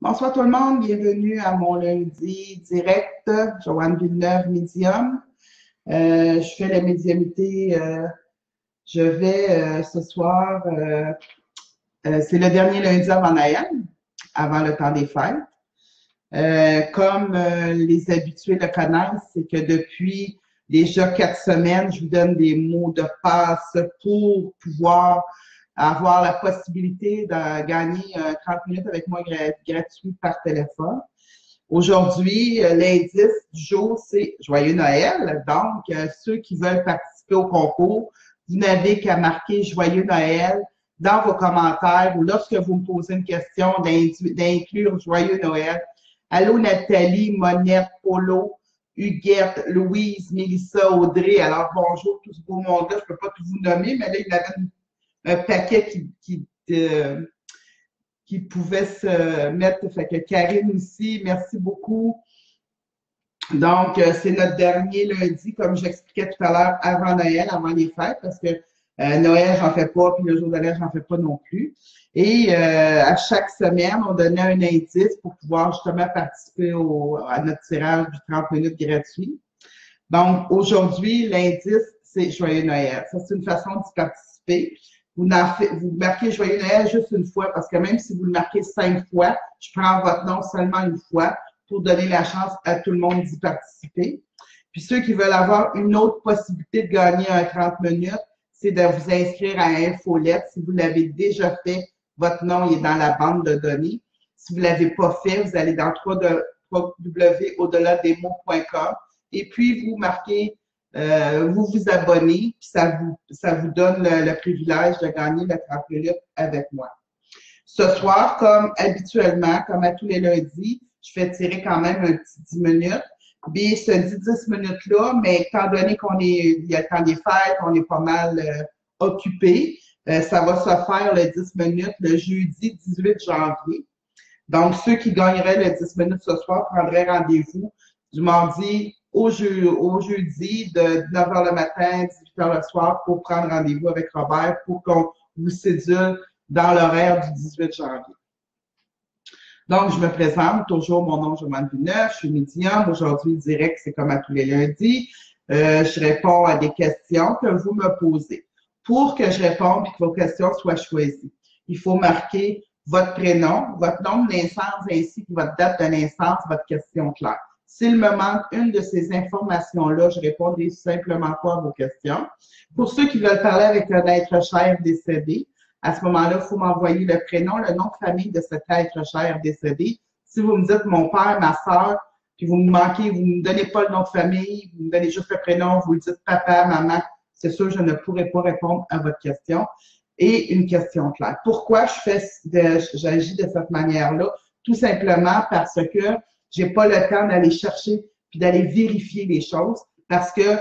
Bonsoir tout le monde, bienvenue à mon lundi direct, Joanne Villeneuve, médium. Je fais la médiumnité, je vais ce soir, c'est le dernier lundi avant Noël, avant le temps des fêtes. Comme les habitués le connaissent, c'est que depuis déjà 4 semaines, je vous donne des mots de passe pour pouvoir avoir la possibilité de gagner 30 minutes avec moi gratuit par téléphone. Aujourd'hui, l'indice du jour, c'est Joyeux Noël. Donc, ceux qui veulent participer au concours, vous n'avez qu'à marquer Joyeux Noël dans vos commentaires ou lorsque vous me posez une question, d'inclure Joyeux Noël. Allô Nathalie, Monette, Polo, Huguette, Louise, Mélissa, Audrey. Alors, bonjour tout ce beau monde-là. Je ne peux pas tout vous nommer, mais là, il y avait un paquet qui pouvait se mettre. Fait que Karine aussi, merci beaucoup. Donc, c'est notre dernier lundi, comme j'expliquais tout à l'heure, avant Noël, avant les fêtes, parce que Noël, j'en fais pas, puis le jour de Noël, j'en fais pas non plus. Et à chaque semaine, on donnait un indice pour pouvoir justement participer à notre tirage du 30 minutes gratuit. Donc, aujourd'hui, l'indice, c'est Joyeux Noël. Ça, c'est une façon d'y participer. Vous marquez Joyeux Noël juste une fois, parce que même si vous le marquez 5 fois, je prends votre nom seulement une fois pour donner la chance à tout le monde d'y participer. Puis ceux qui veulent avoir une autre possibilité de gagner un 30 minutes, c'est de vous inscrire à Infolette. Si vous l'avez déjà fait, votre nom est dans la bande de données. Si vous ne l'avez pas fait, vous allez dans www.au-delà-des-mots.com et puis vous marquez, vous vous abonnez, puis ça vous donne le privilège de gagner le 30 minutes avec moi. Ce soir, comme habituellement, comme à tous les lundis, je fais tirer quand même un petit 10 minutes. Puis ce 10 minutes-là, mais étant donné il y a le temps des fêtes, on est pas mal occupé, ça va se faire le 10 minutes le jeudi 18 janvier. Donc, ceux qui gagneraient le 10 minutes ce soir prendraient rendez-vous du mardi au jeudi de 9h le matin, 18h le soir pour prendre rendez-vous avec Robert pour qu'on vous sédule dans l'horaire du 18 janvier. Donc, je me présente, toujours mon nom, Joanne Villeneuve, je suis médium. Aujourd'hui, direct, c'est comme à tous les lundis. Je réponds à des questions que vous me posez. Pour que je réponde et que vos questions soient choisies, il faut marquer votre prénom, votre nom de naissance ainsi que votre date de naissance, votre question claire. S'il me manque une de ces informations-là, je répondrai simplement pas à vos questions. Pour ceux qui veulent parler avec un être cher décédé, à ce moment-là, il faut m'envoyer le prénom, le nom de famille de cet être cher décédé. Si vous me dites mon père, ma soeur, puis vous me manquez, vous ne me donnez pas le nom de famille, vous me donnez juste le prénom, vous me dites papa, maman, c'est sûr, je ne pourrai pas répondre à votre question. Et une question claire. Pourquoi j'agis de cette manière-là? Tout simplement parce que j'ai pas le temps d'aller chercher puis d'aller vérifier les choses parce que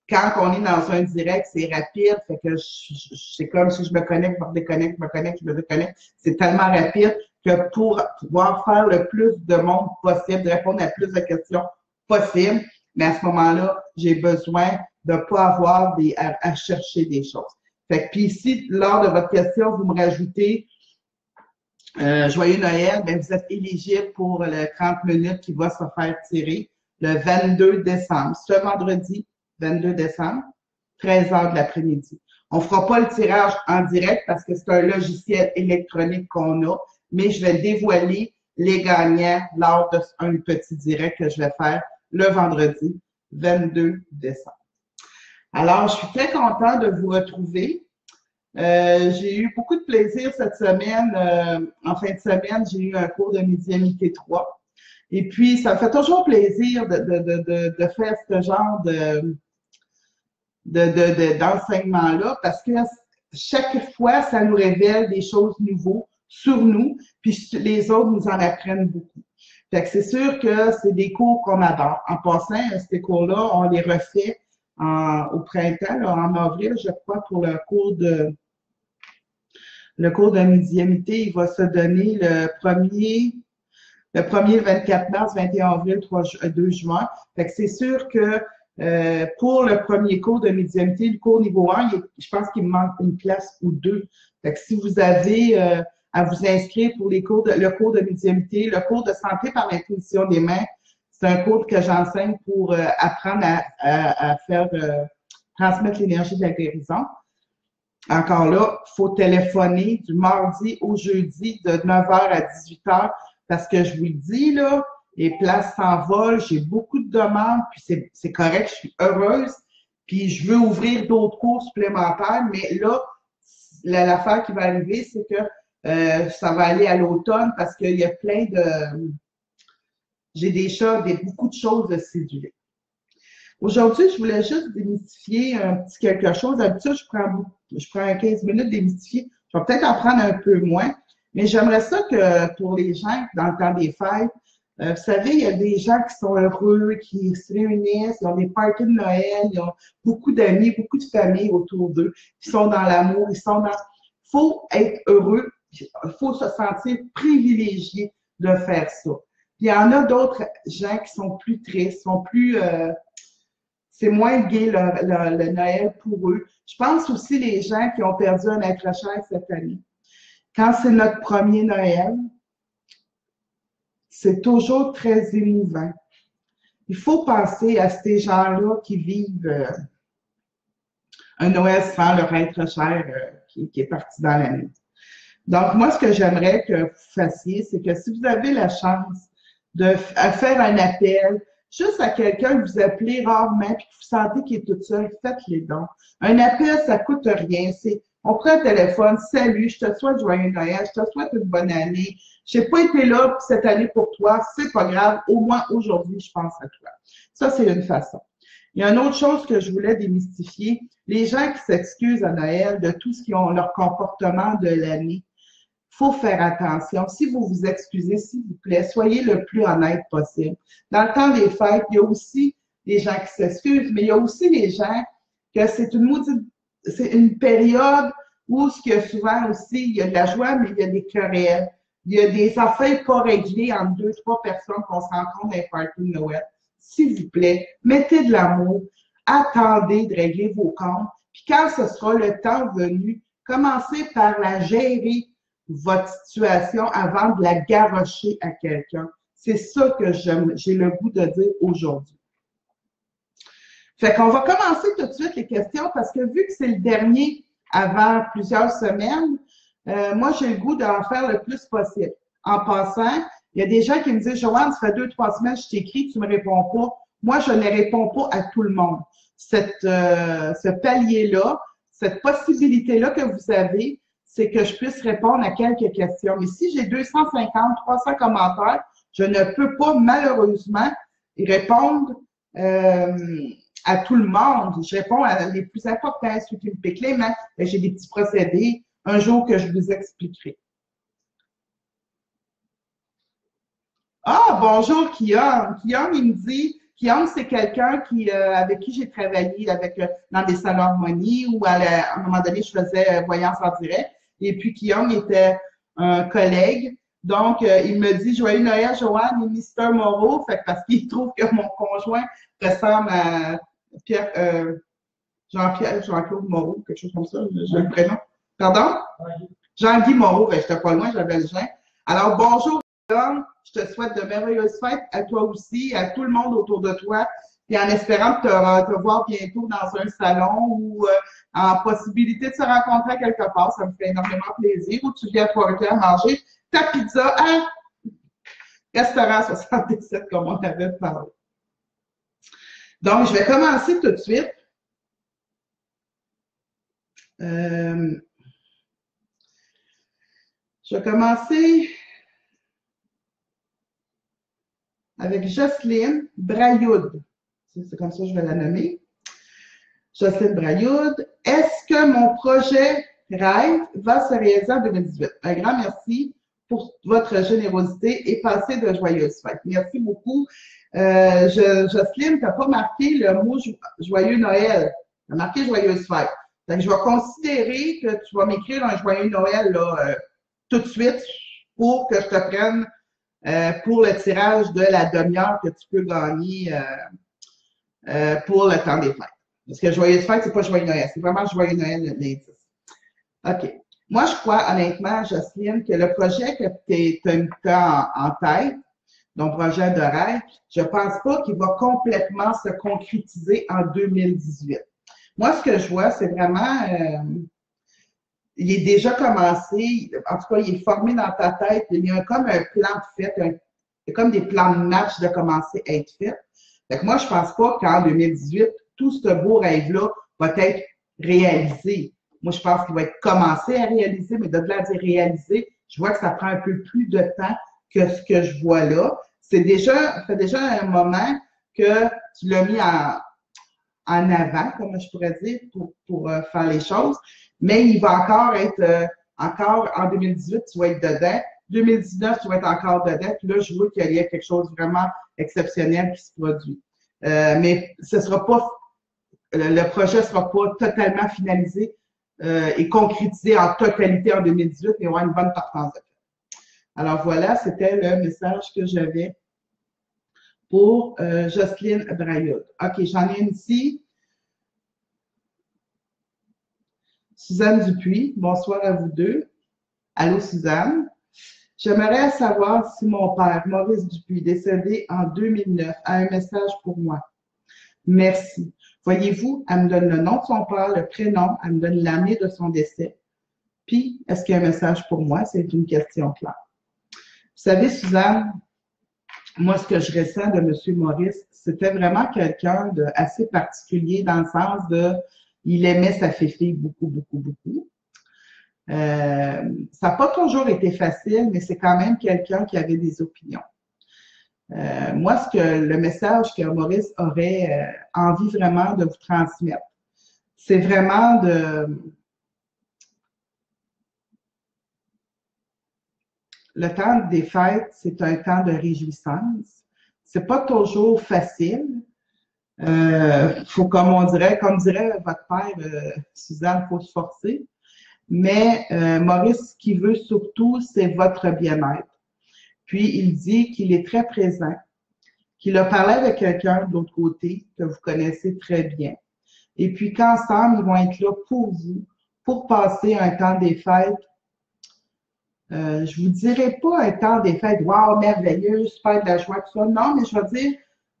quand on est dans un direct, c'est rapide, fait que c'est comme si je me connecte, je me déconnecte, je me connecte, je me déconnecte. C'est tellement rapide que pour pouvoir faire le plus de monde possible, de répondre à plus de questions possible, mais à ce moment-là, j'ai besoin de pas avoir à chercher des choses. Fait que, puis ici, lors de votre question, vous me rajoutez Joyeux Noël, ben vous êtes éligible pour le 30 minutes qui va se faire tirer le 22 décembre, ce vendredi 22 décembre, 13h de l'après-midi. On ne fera pas le tirage en direct parce que c'est un logiciel électronique qu'on a, mais je vais dévoiler les gagnants lors d'un petit direct que je vais faire le vendredi 22 décembre. Alors, je suis très contente de vous retrouver. J'ai eu beaucoup de plaisir cette semaine. En fin de semaine, j'ai eu un cours de médiumnité 3. Et puis, ça me fait toujours plaisir de faire ce genre d'enseignement-là parce que chaque fois, ça nous révèle des choses nouvelles sur nous, puis les autres nous en apprennent beaucoup. Fait que c'est sûr que c'est des cours qu'on adore. En passant, ces cours-là, on les refait au printemps, là, en avril, je crois, pour le cours de médiumnité. Il va se donner le premier, le 24 mars, 21 avril, 2 juin. Fait que c'est sûr que pour le premier cours de médiumnité, le cours niveau 1, je pense qu'il me manque une classe ou deux. Fait que si vous avez à vous inscrire pour le cours de médiumnité, le cours de santé par l'intuition des mains. C'est un cours que j'enseigne pour apprendre à faire transmettre l'énergie de la guérison. Encore là, il faut téléphoner du mardi au jeudi de 9h à 18h parce que je vous le dis, là, les places s'envolent, j'ai beaucoup de demandes, puis c'est correct, je suis heureuse, puis je veux ouvrir d'autres cours supplémentaires, mais là, l'affaire qui va arriver, c'est que ça va aller à l'automne parce qu'il y a plein de... J'ai beaucoup de choses de cédulées. Aujourd'hui, je voulais juste démystifier un petit quelque chose. D'habitude, je prends 15 minutes démystifier. Je vais peut-être en prendre un peu moins, mais j'aimerais ça que pour les gens, dans le temps des fêtes, vous savez, il y a des gens qui sont heureux, qui se réunissent, ils ont des parties de Noël, ils ont beaucoup d'amis, beaucoup de familles autour d'eux, qui sont dans l'amour, ils sont dans... Il faut être heureux, il faut se sentir privilégié de faire ça. Puis il y en a d'autres gens qui sont plus tristes, sont plus... c'est moins gai le Noël pour eux. Je pense aussi les gens qui ont perdu un être cher cette année. Quand c'est notre premier Noël, c'est toujours très émouvant. Il faut penser à ces gens-là qui vivent un Noël sans leur être cher qui est parti dans la nuit. Donc, moi, ce que j'aimerais que vous fassiez, c'est que si vous avez la chance de faire un appel, juste à quelqu'un que vous appelez rarement puis que vous sentez qu'il est tout seul, faites-les dons. Un appel, ça coûte rien. On prend le téléphone, salut, je te souhaite joyeux Noël, je te souhaite une bonne année. Je n'ai pas été là cette année pour toi, c'est pas grave, au moins aujourd'hui, je pense à toi. Ça, c'est une façon. Il y a une autre chose que je voulais démystifier. Les gens qui s'excusent à Noël de tout ce qui ont leur comportement de l'année, il faut faire attention. Si vous vous excusez, s'il vous plaît, soyez le plus honnête possible. Dans le temps des fêtes, il y a aussi des gens qui s'excusent, mais il y a aussi les gens que c'est une période où ce qu'il y a souvent aussi, il y a de la joie, mais il y a des querelles. Il y a des affaires pas réglées entre 2-3 personnes qu'on se rencontre dans les parties de Noël. S'il vous plaît, mettez de l'amour, attendez de régler vos comptes, puis quand ce sera le temps venu, commencez par la gérer, votre situation, avant de la garrocher à quelqu'un. C'est ça que j'ai le goût de dire aujourd'hui. Fait qu'on va commencer tout de suite les questions parce que vu que c'est le dernier avant plusieurs semaines, moi, j'ai le goût d'en faire le plus possible. En passant, il y a des gens qui me disent, Joanne, ça fait 2-3 semaines que je t'écris, tu ne me réponds pas. Moi, je ne réponds pas à tout le monde. Ce palier-là, cette possibilité-là que vous avez, c'est que je puisse répondre à quelques questions. Mais si j'ai 250, 300 commentaires, je ne peux pas malheureusement répondre à tout le monde. Je réponds à les plus importants, ceux qui me piquent les mains. J'ai des petits procédés un jour que je vous expliquerai. Ah, bonjour, Guillaume. Guillaume, il me dit, Guillaume, c'est quelqu'un avec qui j'ai travaillé dans des salons harmonie où à un moment donné, je faisais voyance en direct. Et puis, Guillaume était un collègue. Donc, il me dit, Joyeux Noël, Joanne et Mister Moreau. Fait parce qu'il trouve que mon conjoint ressemble à Jean-Claude Moreau, quelque chose comme ça, j'ai le prénom. Pardon? Jean-Guy Moreau, ben, j'étais pas loin, j'avais le Jean. Alors, bonjour, Guillaume. Je te souhaite de merveilleuses fêtes à toi aussi, à tout le monde autour de toi. Puis en espérant te voir bientôt dans un salon ou en possibilité de se rencontrer quelque part, ça me fait énormément plaisir. Ou tu viens à Trois-Rivières manger ta pizza à Restaurant 77, comme on avait parlé. Donc, je vais commencer tout de suite. Je vais commencer avec Jocelyne Brailloud. C'est comme ça que je vais la nommer. Jocelyne Brailloud. Est-ce que mon projet Rêve va se réaliser en 2018? Un grand merci pour votre générosité et passez de joyeuses fêtes. Merci beaucoup. Jocelyne, tu n'as pas marqué le mot Joyeux Noël. Tu as marqué Joyeuses fêtes. Donc, je vais considérer que tu vas m'écrire un Joyeux Noël là, tout de suite pour que je te prenne pour le tirage de la demi-heure que tu peux gagner pour le temps des fêtes. Parce que Joyeuses fêtes, c'est pas Joyeux Noël, c'est vraiment Joyeux Noël l'indice. OK. Moi, je crois honnêtement, Jocelyne, que le projet que tu as en tête, ton projet de rêve, je pense pas qu'il va complètement se concrétiser en 2018. Moi, ce que je vois, c'est vraiment, il est déjà commencé, en tout cas, il est formé dans ta tête, il y a comme un plan de fait, il y a comme des plans de match de commencer à être fait. Fait que moi, je pense pas qu'en 2018, tout ce beau rêve-là va être réalisé. Moi, je pense qu'il va être commencé à réaliser, mais de-delà de dire réaliser, je vois que ça prend un peu plus de temps que ce que je vois là. Ça fait déjà un moment que tu l'as mis en avant, comme je pourrais dire, pour faire les choses. Mais il va encore être, encore en 2018, tu vas être dedans. 2019, tu vas être encore dedans. Puis là, je vois qu'il y a quelque chose de vraiment exceptionnel qui se produit. Mais ce sera pas, le projet ne sera pas totalement finalisé et concrétisé en totalité en 2018, mais on aura une bonne partance de fait. Alors voilà, c'était le message que j'avais pour Jocelyne Brailloud. OK, j'en ai une ici. Suzanne Dupuis, bonsoir à vous deux. Allô, Suzanne. J'aimerais savoir si mon père, Maurice Dupuis, décédé en 2009, a un message pour moi. Merci. Voyez-vous, elle me donne le nom de son père, le prénom, elle me donne l'année de son décès. Puis, est-ce qu'il y a un message pour moi? C'est une question claire. Vous savez, Suzanne, moi, ce que je ressens de M. Maurice, c'était vraiment quelqu'un de assez particulier dans le sens de, il aimait sa fille beaucoup, beaucoup, beaucoup. Ça n'a pas toujours été facile, mais c'est quand même quelqu'un qui avait des opinions. Moi, le message que Maurice aurait envie vraiment de vous transmettre, c'est vraiment le temps des fêtes, c'est un temps de réjouissance. C'est pas toujours facile. Faut, comme dirait votre père, Suzanne, faut se forcer. Mais Maurice, ce qu'il veut surtout, c'est votre bien-être. Puis, il dit qu'il est très présent, qu'il a parlé avec quelqu'un de l'autre côté, que vous connaissez très bien. Et puis qu'ensemble, ils vont être là pour vous, pour passer un temps des fêtes. Je vous dirais pas un temps des fêtes, wow, merveilleux, super de la joie, tout ça. Non, mais je vais dire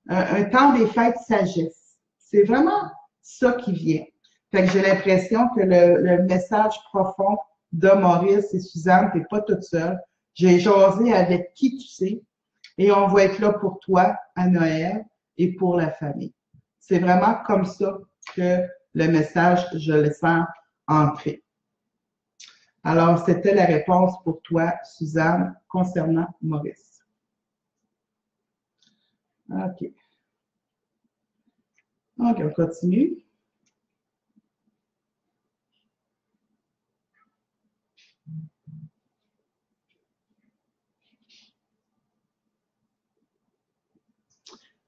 un temps des fêtes sagesse. C'est vraiment ça qui vient. Fait que j'ai l'impression que le message profond de Maurice et Suzanne, t'es pas toute seule. J'ai jasé avec qui tu sais et on va être là pour toi à Noël et pour la famille. C'est vraiment comme ça que le message, je le sens entrer. Alors, c'était la réponse pour toi, Suzanne, concernant Maurice. OK. OK, on continue.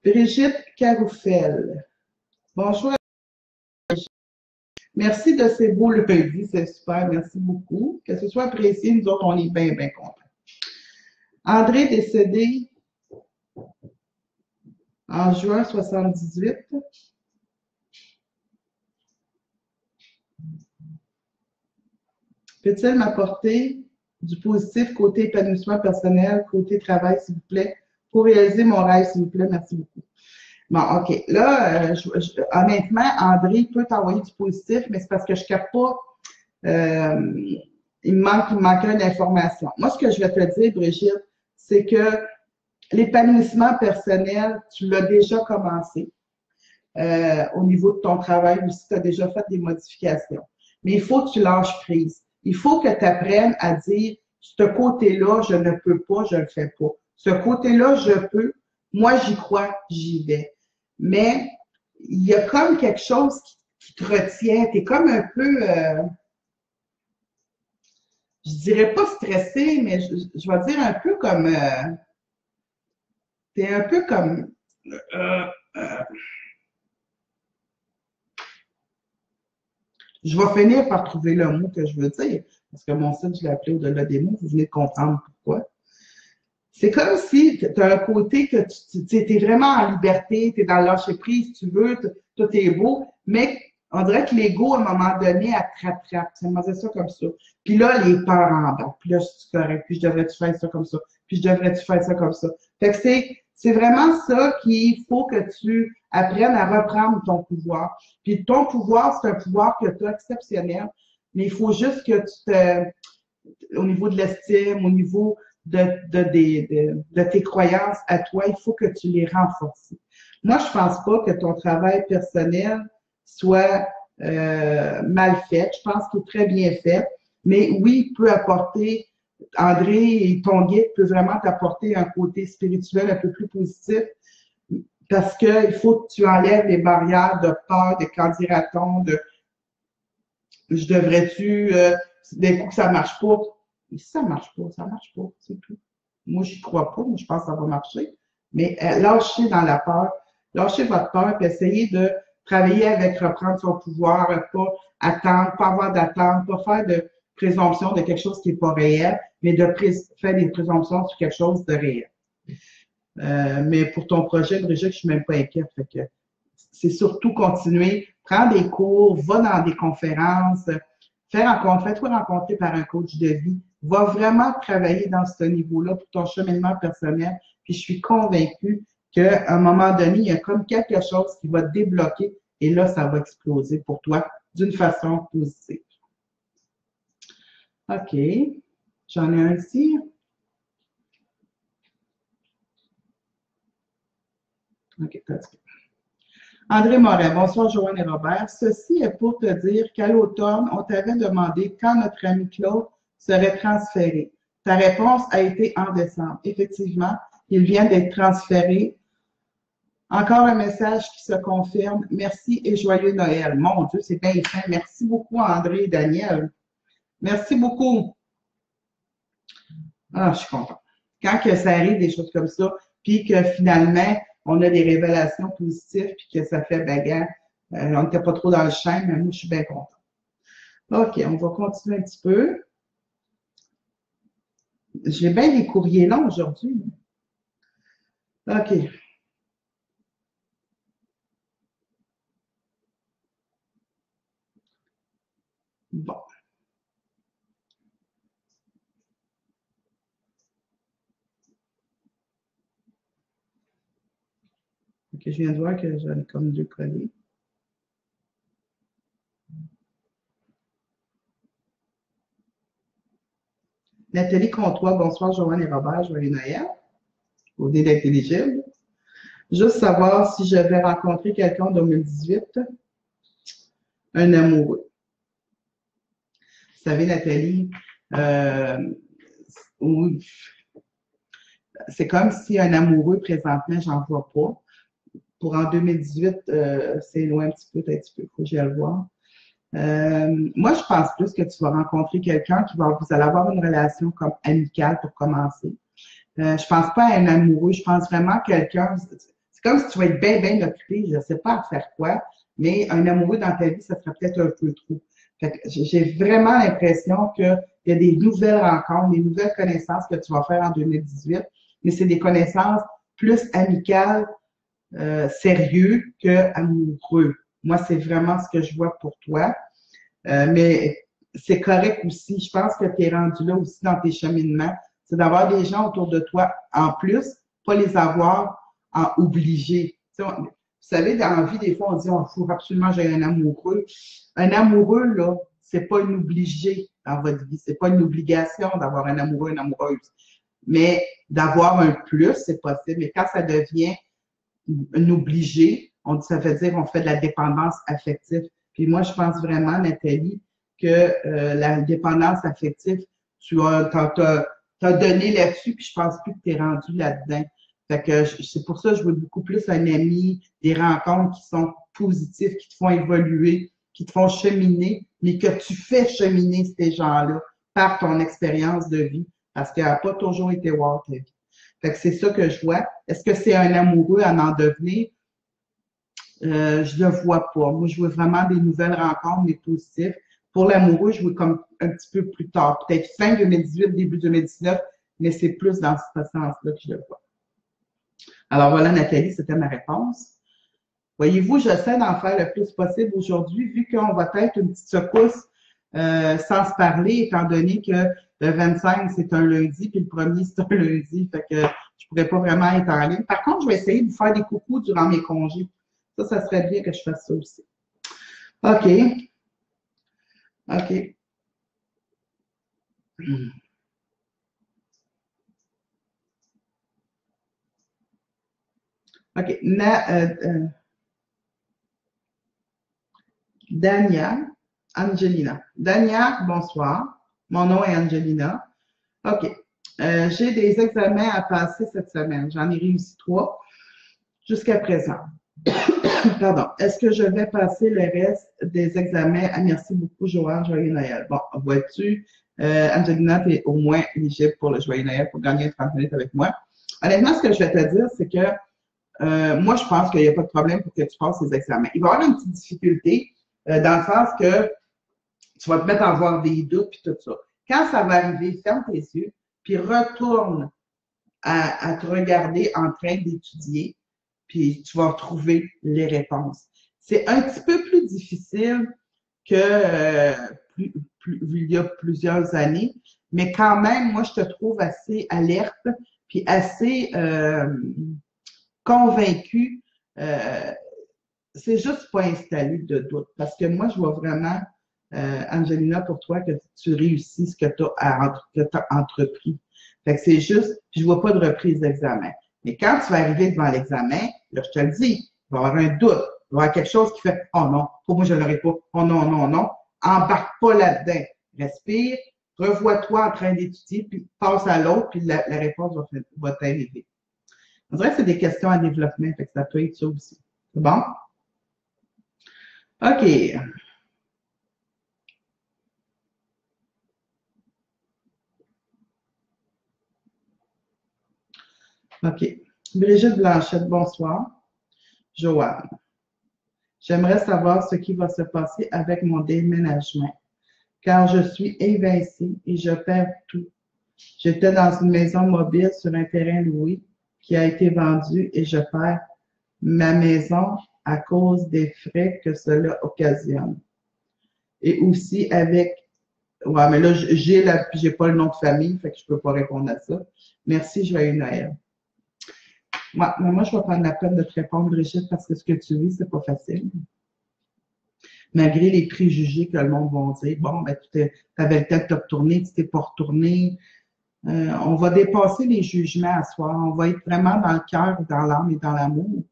Brigitte Caroufel. Bonjour. Merci de ces beaux lundis, c'est super, merci beaucoup. Que ce soit apprécié, nous autres, on est bien, bien contents. André décédé en juin 78. Peut-il m'apporter du positif côté épanouissement personnel, côté travail, s'il vous plaît, pour réaliser mon rêve, s'il vous plaît? Merci beaucoup. Bon, OK. Là, honnêtement, André peut t'envoyer du positif, mais c'est parce que je ne capte pas. Il me manquait d'informations. Moi, ce que je vais te dire, Brigitte, c'est que l'épanouissement personnel, tu l'as déjà commencé. Au niveau de ton travail aussi, tu as déjà fait des modifications. Mais il faut que tu lâches prise. Il faut que tu apprennes à dire, ce côté-là, je ne peux pas, je ne le fais pas. Ce côté-là, je peux. Moi, j'y crois, j'y vais. Mais il y a comme quelque chose qui te retient. Tu es comme un peu, je dirais pas stressé, mais je vais dire un peu comme, tu es un peu comme, je vais finir par trouver le mot que je veux dire, parce que mon site, je l'ai appelé au-delà des mots, vous venez de comprendre pourquoi. C'est comme si tu as un côté que tu es vraiment en liberté, tu es dans le lâcher prise, tu veux, tout est beau, mais On dirait que l'ego, à un moment donné, elle te rattrape. Ça me faisait ça comme ça. Puis là, les peurs en bas. Puis là, c'est correct. Puis je devrais-tu faire ça comme ça? Puis je devrais-tu faire ça comme ça? Fait que c'est vraiment ça qu'il faut que tu apprennes à reprendre ton pouvoir. Puis ton pouvoir, c'est un pouvoir que tu as exceptionnel. Mais il faut juste que tu te, au niveau de l'estime, au niveau de tes croyances à toi, il faut que tu les renforces. Moi, je pense pas que ton travail personnel soit mal fait. Je pense qu'il est très bien fait. Mais oui, il peut apporter, André et ton guide peut vraiment t'apporter un côté spirituel un peu plus positif parce qu'il faut que tu enlèves les barrières de peur, de qu'en dira-t-on, de je devrais-tu, d'un coup que ça marche pas. Et si ça marche pas, c'est tout. Moi, j'y crois pas, mais je pense que ça va marcher. Mais lâchez dans la peur, lâchez votre peur, puis essayez de travailler avec reprendre son pouvoir, pas attendre, pas avoir d'attente, pas faire de présomption de quelque chose qui n'est pas réel, mais de faire des présomptions sur quelque chose de réel. Mais pour ton projet, Brigitte, je suis même pas inquiète. Fait que c'est surtout continuer, prends des cours, va dans des conférences, fais-toi rencontrer par un coach de vie, va vraiment travailler dans ce niveau-là pour ton cheminement personnel. Puis je suis convaincue qu'à un moment donné, il y a comme quelque chose qui va te débloquer et là, ça va exploser pour toi d'une façon positive. OK. J'en ai un ici. OK, André Morin, bonsoir Joanne et Robert. Ceci est pour te dire qu'à l'automne, on t'avait demandé quand notre ami Claude serait transféré. Ta réponse a été en décembre. Effectivement, il vient d'être transféré. Encore un message qui se confirme. Merci et joyeux Noël. Mon Dieu, c'est bien fin. Merci beaucoup André et Daniel. Merci beaucoup. Ah, je suis contente. Quand que ça arrive, des choses comme ça, puis que finalement, on a des révélations positives, puis que ça fait bagarre, on n'était pas trop dans le champ, mais moi, je suis bien contente. OK, on va continuer un petit peu. J'ai bien des courriers longs aujourd'hui. OK. Bon. OK, je viens de voir que j'en ai comme deux collés. Nathalie Comtois, bonsoir Joanne et Robert, joyeux Noël. Au dé d'être éligible. Juste savoir si je vais rencontrer quelqu'un en 2018, un amoureux. Vous savez, Nathalie, oui, c'est comme si un amoureux présentement, j'en vois pas. Pour en 2018, c'est loin un petit peu, peut-être un petit peu, il faut que j'aille le voir. Moi, je pense plus que tu vas rencontrer quelqu'un vous allez avoir une relation comme amicale pour commencer. Je pense pas à un amoureux, je pense vraiment à quelqu'un. C'est comme si tu vas être bien, bien occupé, je ne sais pas à faire quoi, mais un amoureux dans ta vie, ça serait peut-être un peu trop. Fait que j'ai vraiment l'impression qu'il y a des nouvelles rencontres, des nouvelles connaissances que tu vas faire en 2018, mais c'est des connaissances plus amicales, sérieux que amoureux. Moi, c'est vraiment ce que je vois pour toi. Mais c'est correct aussi. Je pense que tu es rendu là aussi dans tes cheminements. C'est d'avoir des gens autour de toi en plus, pas les avoir en obligé. Vous savez, dans la vie, des fois, on dit, il faut absolument que j'ai un amoureux. Un amoureux, là, c'est pas une obligée dans votre vie. C'est pas une obligation d'avoir un amoureux, une amoureuse. Mais d'avoir un plus, c'est possible. Mais quand ça devient un obligé, ça veut dire qu'on fait de la dépendance affective. Puis moi, je pense vraiment, Nathalie, que la dépendance affective, tu as donné là-dessus, puis je pense plus que tu es rendu là-dedans. Fait que c'est pour ça que je veux beaucoup plus un ami, des rencontres qui sont positives, qui te font évoluer, qui te font cheminer, mais que tu fais cheminer ces gens-là par ton expérience de vie, parce qu'elle n'a pas toujours été wow ta vie. Fait que c'est ça que je vois. Est-ce que c'est un amoureux à en devenir? Je le vois pas. Moi, je veux vraiment des nouvelles rencontres, mais positives. Pour l'amoureux, je veux comme un petit peu plus tard. Peut-être fin 2018, début 2019, mais c'est plus dans ce sens-là que je le vois. Alors voilà, Nathalie, c'était ma réponse. Voyez-vous, j'essaie d'en faire le plus possible aujourd'hui, vu qu'on va être une petite secousse sans se parler, étant donné que le 25, c'est un lundi, puis le premier, c'est un lundi. Fait que je pourrais pas vraiment être en ligne. Par contre, je vais essayer de vous faire des coucous durant mes congés. Ça serait bien que je fasse ça aussi. OK. OK. OK. Dania, Angelina. Dania, bonsoir. Mon nom est Angelina. OK. J'ai des examens à passer cette semaine. J'en ai réussi 3 jusqu'à présent. Pardon. Est-ce que je vais passer le reste des examens? Ah, merci beaucoup, Joanne. Joyeux Noël. Bon, vois-tu, Angelina, tu es au moins éligible pour le Joyeux Noël pour gagner 30 minutes avec moi. Honnêtement, ce que je vais te dire, c'est que moi, je pense qu'il n'y a pas de problème pour que tu passes ces examens. Il va y avoir une petite difficulté dans le sens que tu vas te mettre à avoir des doutes puis tout ça. Quand ça va arriver, ferme tes yeux puis retourne à te regarder en train d'étudier puis tu vas trouver les réponses. C'est un petit peu plus difficile que il y a plusieurs années, mais quand même, moi, je te trouve assez alerte puis assez convaincu, c'est juste pas installé de doute. Parce que moi, je vois vraiment, Angelina, pour toi, que tu réussis ce que tu as entrepris. Fait que c'est juste, je vois pas de reprise d'examen. Mais quand tu vas arriver devant l'examen, là, je te le dis, il va y avoir un doute. Il va y avoir quelque chose qui fait, oh non, pour moi, je l'aurais pas. Oh non, non, non. Embarque pas là-dedans. Respire, revois-toi en train d'étudier, puis passe à l'autre, puis la réponse va t'arriver. On dirait que c'est des questions à développement, fait que ça peut être ça aussi. C'est bon? OK. OK. Brigitte Blanchette, bonsoir. Joanne. J'aimerais savoir ce qui va se passer avec mon déménagement, car je suis évincée et je perds tout. J'étais dans une maison mobile sur un terrain loué qui a été vendu et je perds ma maison à cause des frais que cela occasionne. Et aussi avec, ouais, mais là, j'ai pas le nom de famille, fait que je peux pas répondre à ça. Merci, joyeux Noël. Moi, je vais prendre la peine de te répondre, Brigitte, parce que ce que tu vis, c'est pas facile. Malgré les préjugés que le monde va dire, bon, ben, tu avais le temps de te retourner, tu t'es pas retourné. On va dépasser les jugements à soi. On va être vraiment dans le cœur, dans l'âme et dans l'amour.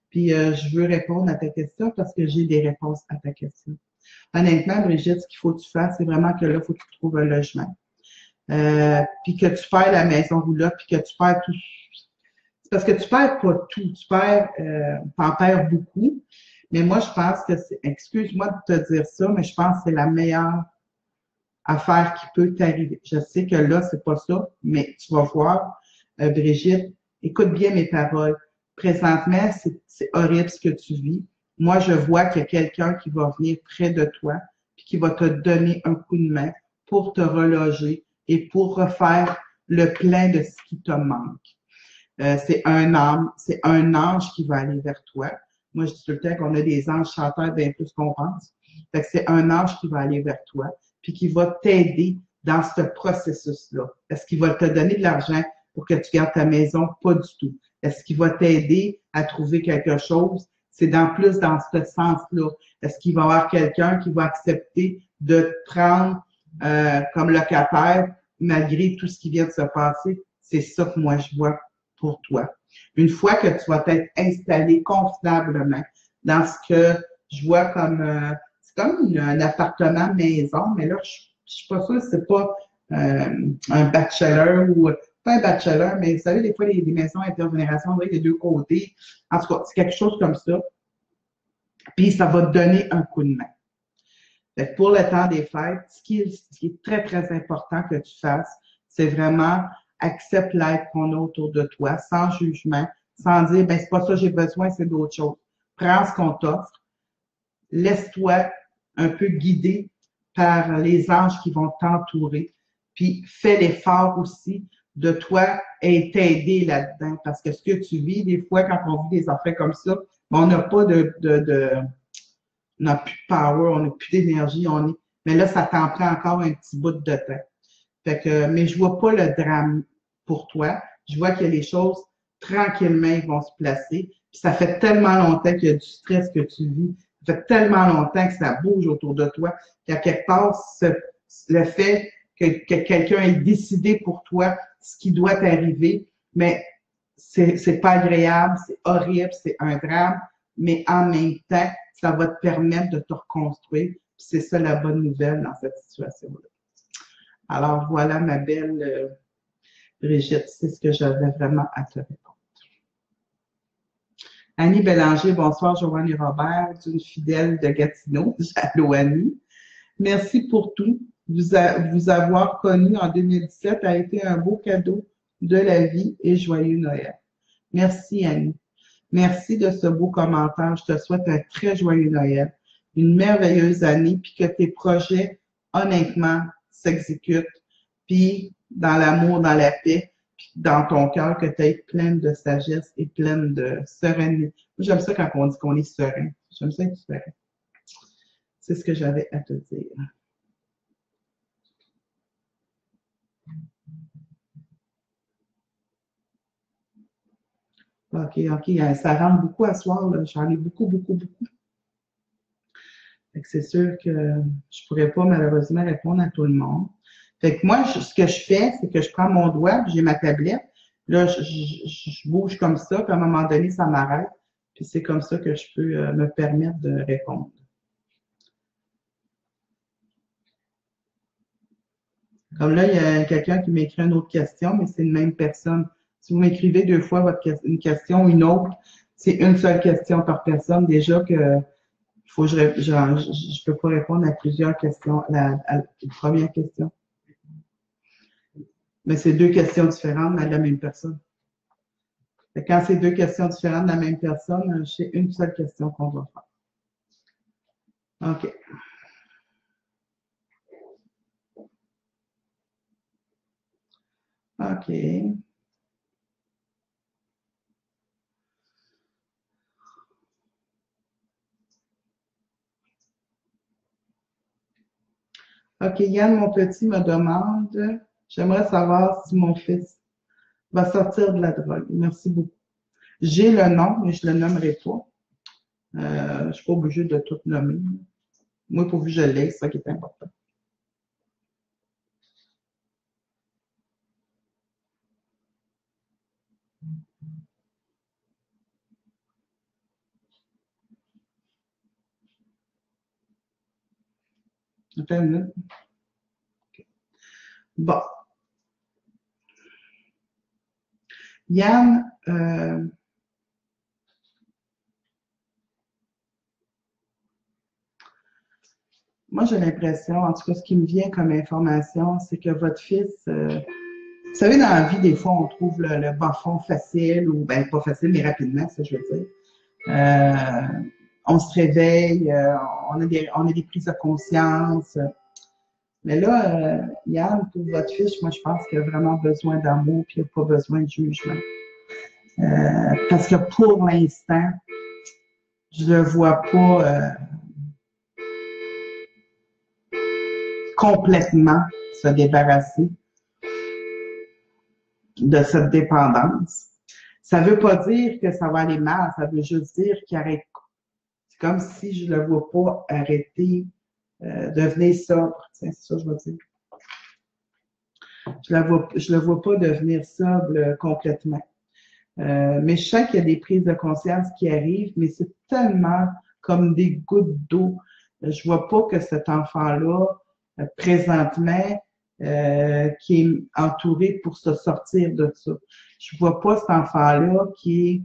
Puis, je veux répondre à ta question parce que j'ai des réponses à ta question. Honnêtement, Brigitte, ce qu'il faut que tu fasses, c'est vraiment que là, il faut que tu trouves un logement. Puis que tu perds la maison roulotte, puis que tu perds tout. C'est parce que tu perds pas tout. Tu perds, t'en perds beaucoup. Mais moi, je pense que c'est, excuse-moi de te dire ça, mais je pense que c'est la meilleure affaire qui peut t'arriver. Je sais que là, c'est pas ça, mais tu vas voir, Brigitte, écoute bien mes paroles. Présentement, c'est horrible ce que tu vis. Moi, je vois qu'il y a quelqu'un qui va venir près de toi puis qui va te donner un coup de main pour te reloger et pour refaire le plein de ce qui te manque. C'est un ange qui va aller vers toi. Moi, je dis tout le temps qu'on a des anges chanteurs bien plus qu'on pense. Fait que c'est un ange qui va aller vers toi puis qui va t'aider dans ce processus-là. Est-ce qu'il va te donner de l'argent pour que tu gardes ta maison? Pas du tout. Est-ce qu'il va t'aider à trouver quelque chose? C'est plus dans ce sens-là. Est-ce qu'il va y avoir quelqu'un qui va accepter de te prendre comme locataire malgré tout ce qui vient de se passer? C'est ça que moi, je vois pour toi. Une fois que tu vas être installé convenablement dans ce que je vois comme c'est comme un appartement maison, mais là, je suis pas sûre, c'est pas un bachelor ou pas un bachelor, mais vous savez, des fois, les maisons intergénération, on dirait des deux côtés. En tout cas, c'est quelque chose comme ça. Puis ça va te donner un coup de main. Fait que pour le temps des fêtes, ce qui est très, très important que tu fasses, c'est vraiment accepte l'aide qu'on a autour de toi, sans jugement, sans dire, ben, c'est pas ça que j'ai besoin, c'est d'autres choses. Prends ce qu'on t'offre, laisse-toi un peu guider par les anges qui vont t'entourer, puis fais l'effort aussi de toi et t'aider là-dedans, parce que ce que tu vis, des fois, quand on vit des affaires comme ça, Mais on n'a pas on n'a plus de power, on n'a plus d'énergie, mais là, ça t'en prend encore un petit bout de temps. Fait que, mais je vois pas le drame pour toi. Je vois que les choses, tranquillement, ils vont se placer. Puis ça fait tellement longtemps qu'il y a du stress que tu vis. Ça fait tellement longtemps que ça bouge autour de toi qu'à quelque part, le fait que quelqu'un ait décidé pour toi ce qui doit t'arriver, mais c'est pas agréable, c'est horrible, c'est un drame, mais en même temps, ça va te permettre de te reconstruire. C'est ça la bonne nouvelle dans cette situation-là. Alors voilà, ma belle Brigitte, c'est ce que j'avais vraiment à te répondre. Annie Bélanger, bonsoir, Joanne et Robert, d'une fidèle de Gatineau. Allô, Annie. Merci pour tout. Vous avoir connu en 2017 a été un beau cadeau de la vie et joyeux Noël. Merci, Annie. Merci de ce beau commentaire. Je te souhaite un très joyeux Noël, une merveilleuse année, puis que tes projets, honnêtement, s'exécutent, puis dans l'amour, dans la paix, puis dans ton cœur, que tu es pleine de sagesse et pleine de sérénité. Moi, j'aime ça quand on dit qu'on est serein. J'aime ça être serein. C'est ce que j'avais à te dire. OK. Ça rentre beaucoup à soir, là. J'en ai beaucoup. Fait que c'est sûr que je pourrais pas malheureusement répondre à tout le monde. Fait que moi, ce que je fais, c'est que je prends mon doigt, j'ai ma tablette, là, je bouge comme ça, puis à un moment donné, ça m'arrête, puis c'est comme ça que je peux me permettre de répondre. Comme là, il y a quelqu'un qui m'écrit une autre question, mais c'est une même personne. Si vous m'écrivez deux fois une question ou une autre, c'est une seule question par personne. Déjà que faut que je peux pas répondre à plusieurs questions, à la première question. Mais c'est deux questions différentes, mais de la même personne. Et quand c'est deux questions différentes de la même personne, c'est une seule question qu'on va faire. OK. OK. OK, Yann, mon petit, me demande, j'aimerais savoir si mon fils va sortir de la drogue. Merci beaucoup. J'ai le nom, mais je ne le nommerai pas. Je ne suis pas obligée de tout nommer. Moi, pourvu que je l'ai, c'est ça qui est important. Attends une minute. Bon. Yann, moi, j'ai l'impression, en tout cas, ce qui me vient comme information, c'est que votre fils, vous savez, dans la vie, des fois, on trouve le bas fond facile, ou ben pas facile, mais rapidement, ça, je veux dire. On se réveille, on a des prises de conscience. Mais là, Yann, pour votre fils, moi, je pense qu'il a vraiment besoin d'amour, puis il n'a pas besoin de jugement. Parce que pour l'instant, je ne le vois pas complètement se débarrasser de cette dépendance. Ça ne veut pas dire que ça va aller mal, ça veut juste dire qu'il arrête. C'est comme si je ne le vois pas arrêter de devenir sobre. C'est ça que je veux dire. Je le vois pas devenir sobre complètement. Mais je sens qu'il y a des prises de conscience qui arrivent, mais c'est tellement comme des gouttes d'eau. Je vois pas que cet enfant-là, présentement, qui est entouré pour se sortir de ça. Je vois pas cet enfant-là qui est,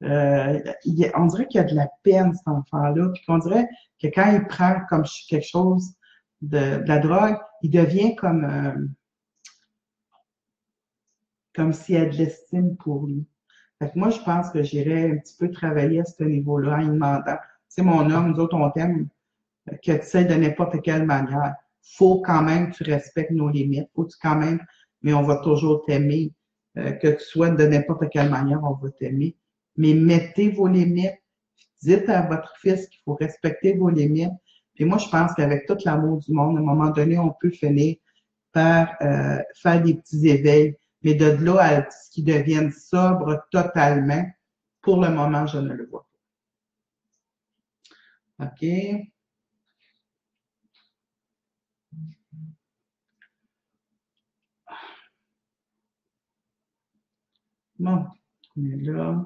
on dirait qu'il y a de la peine, cet enfant-là, puis qu'on dirait que quand il prend comme quelque chose de la drogue, il devient comme s'il y a de l'estime pour lui. Fait que moi, je pense que j'irais un petit peu travailler à ce niveau-là en lui demandant, tu sais, mon homme, nous autres, on t'aime, que tu sais de n'importe quelle manière. Faut quand même que tu respectes nos limites. Faut que tu quand même, mais on va toujours t'aimer. Que tu sois de n'importe quelle manière, on va t'aimer. Mais mettez vos limites, Dites à votre fils qu'il faut respecter vos limites. Puis moi, je pense qu'avec tout l'amour du monde, à un moment donné, on peut finir par faire des petits éveils. Mais de là à ce qu'ils deviennent sobres totalement, pour le moment, je ne le vois pas. OK? Bon, on est là.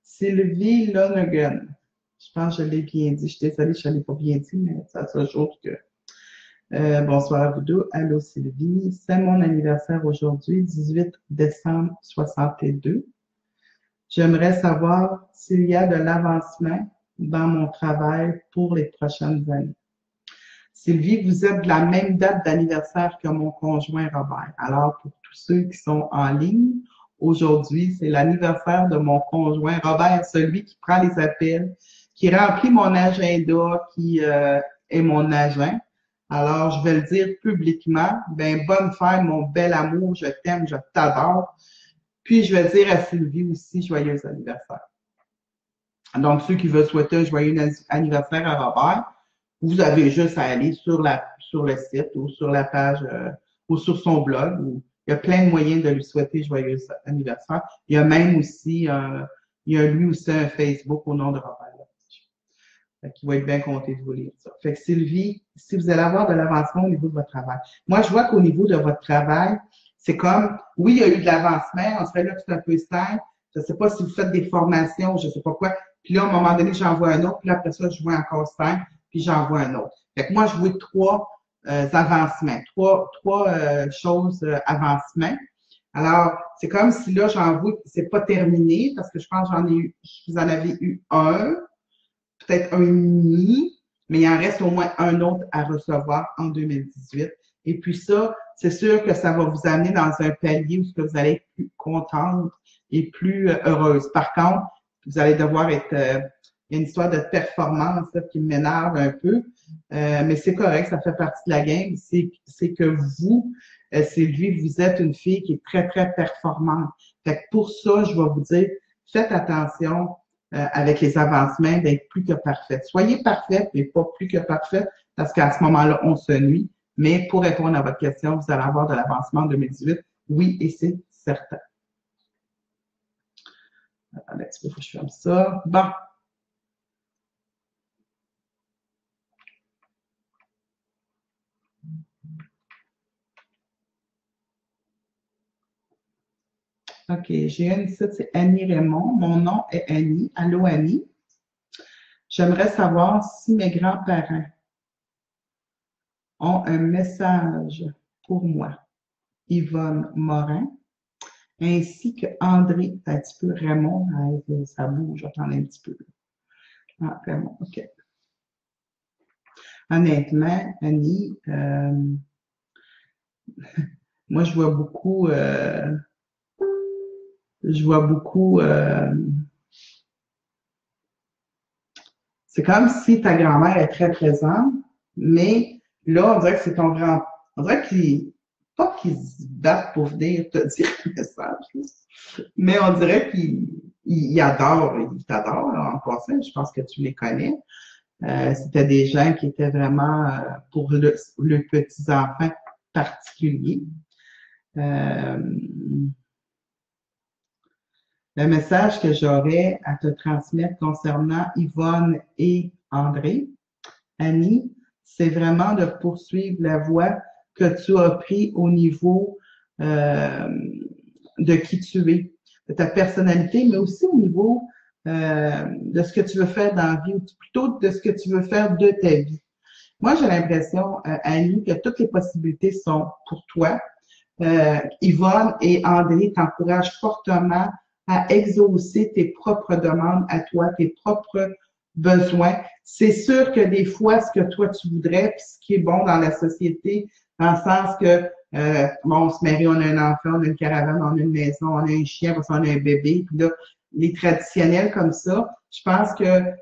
Sylvie Lonergan. Je pense que je l'ai bien dit. Je suis désolée, je ne l'ai pas bien dit, mais ça se joue que. Bonsoir à vous deux. Allô Sylvie. C'est mon anniversaire aujourd'hui, 18 décembre 62. J'aimerais savoir s'il y a de l'avancement dans mon travail pour les prochaines années. Sylvie, vous êtes de la même date d'anniversaire que mon conjoint Robert. Alors, pour tous ceux qui sont en ligne, aujourd'hui, c'est l'anniversaire de mon conjoint Robert, celui qui prend les appels, qui remplit mon agenda, qui est mon agent. Alors, je vais le dire publiquement. Ben, bonne fête, mon bel amour, je t'aime, je t'adore. Puis, je vais dire à Sylvie aussi, joyeux anniversaire. Donc, ceux qui veulent souhaiter un joyeux anniversaire à Robert, vous avez juste à aller sur le site ou sur la page ou sur son blog. Où il y a plein de moyens de lui souhaiter joyeux anniversaire. Il y a même aussi, il y a lui aussi un Facebook au nom de Robert. Qui va être bien content de vous lire ça. Fait que Sylvie, si vous allez avoir de l'avancement au niveau de votre travail. Moi, je vois qu'au niveau de votre travail, c'est comme, oui, il y a eu de l'avancement, on serait là que c'est un peu stable. Je ne sais pas si vous faites des formations, je ne sais pas quoi. Puis là, à un moment donné, j'en vois un autre, puis là, après ça, je vois encore 5, puis j'en vois un autre. Fait que moi, je vois trois avancements, trois choses avancement. Alors, c'est comme si là, j'en vois que c'est pas terminé, parce que je pense que vous en avez eu un, peut-être un demi, mais il en reste au moins un autre à recevoir en 2018. Et puis ça, c'est sûr que ça va vous amener dans un palier où vous allez être plus contente et plus heureuse. Par contre, vous allez devoir être... il y a une histoire de performance là, qui m'énerve un peu, mais c'est correct, ça fait partie de la game. C'est que vous, Sylvie, vous êtes une fille qui est très, très performante. Fait que pour ça, je vais vous dire, faites attention avec les avancements, d'être plus que parfaite. Soyez parfaite, mais pas plus que parfaite, parce qu'à ce moment-là, on se nuit. Mais pour répondre à votre question, vous allez avoir de l'avancement en 2018. Oui, et c'est certain. Attendez un petit peu, il faut que je ferme ça. Bon. OK, j'ai une ici, c'est Annie Raymond. Mon nom est Annie. Allô, Annie. J'aimerais savoir si mes grands-parents ont un message pour moi. Yvonne Morin, ainsi que André, un petit peu Raymond, ça bouge, j'attends un petit peu. Ah, Raymond, OK. Honnêtement, Annie, moi, je vois beaucoup, c'est comme si ta grand-mère est très présente, mais là, on dirait que c'est ton grand, on dirait pas qu'ils se battent pour venir te dire le message, mais on dirait qu'il adore, il t'adore, en passant, je pense que tu les connais. C'était des gens qui étaient vraiment pour le petits-enfants particulier. Le message que j'aurais à te transmettre concernant Yvonne et André, Annie, c'est vraiment de poursuivre la voie que tu as pris au niveau de qui tu es, de ta personnalité, mais aussi au niveau de ce que tu veux faire dans la vie, ou plutôt de ce que tu veux faire de ta vie. Moi, j'ai l'impression, Annie, que toutes les possibilités sont pour toi. Yvonne et André t'encouragent fortement à exaucer tes propres demandes à toi, tes propres besoins. C'est sûr que des fois, ce que toi tu voudrais, puis ce qui est bon dans la société, dans le sens que, bon, on se marie, on a un enfant, on a une caravane, on a une maison, on a un chien, on a un bébé, puis là, les traditionnels comme ça, je pense que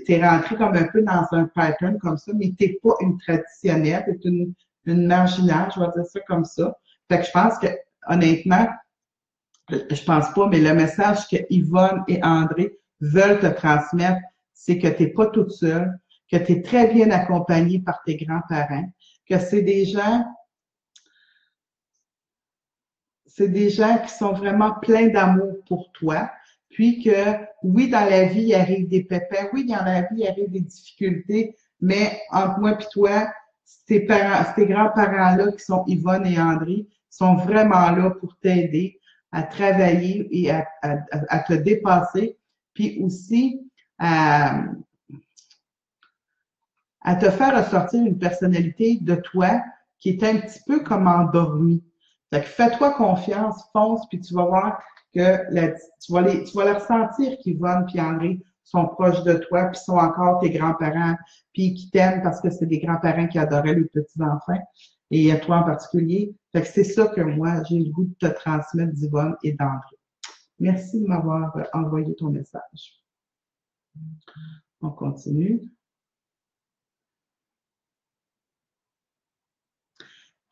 t'es rentré comme un peu dans un pattern comme ça, mais t'es pas une traditionnelle, t'es une une marginale, je vais dire ça comme ça. Fait que je pense que, honnêtement, je pense pas, mais le message que Yvonne et André veulent te transmettre, c'est que tu n'es pas toute seule, que tu es très bien accompagnée par tes grands-parents, que c'est des gens qui sont vraiment pleins d'amour pour toi, puis que oui, dans la vie, il arrive des pépins, oui, dans la vie, il arrive des difficultés, mais entre moi et toi, tes parents, tes grands-parents-là qui sont Yvonne et André, sont vraiment là pour t'aider à travailler et à te dépasser, puis aussi à te faire ressortir une personnalité de toi qui est un petit peu comme endormie. Fait que fais-toi confiance, fonce, puis tu vas voir que tu vas les ressentir qu'Yvonne et André sont proches de toi, puis sont encore tes grands-parents, puis qui t'aiment parce que c'est des grands-parents qui adoraient les petits-enfants, et toi en particulier. Fait que c'est ça que moi, j'ai le goût de te transmettre d'Yvonne et d'André. Merci de m'avoir envoyé ton message. On continue.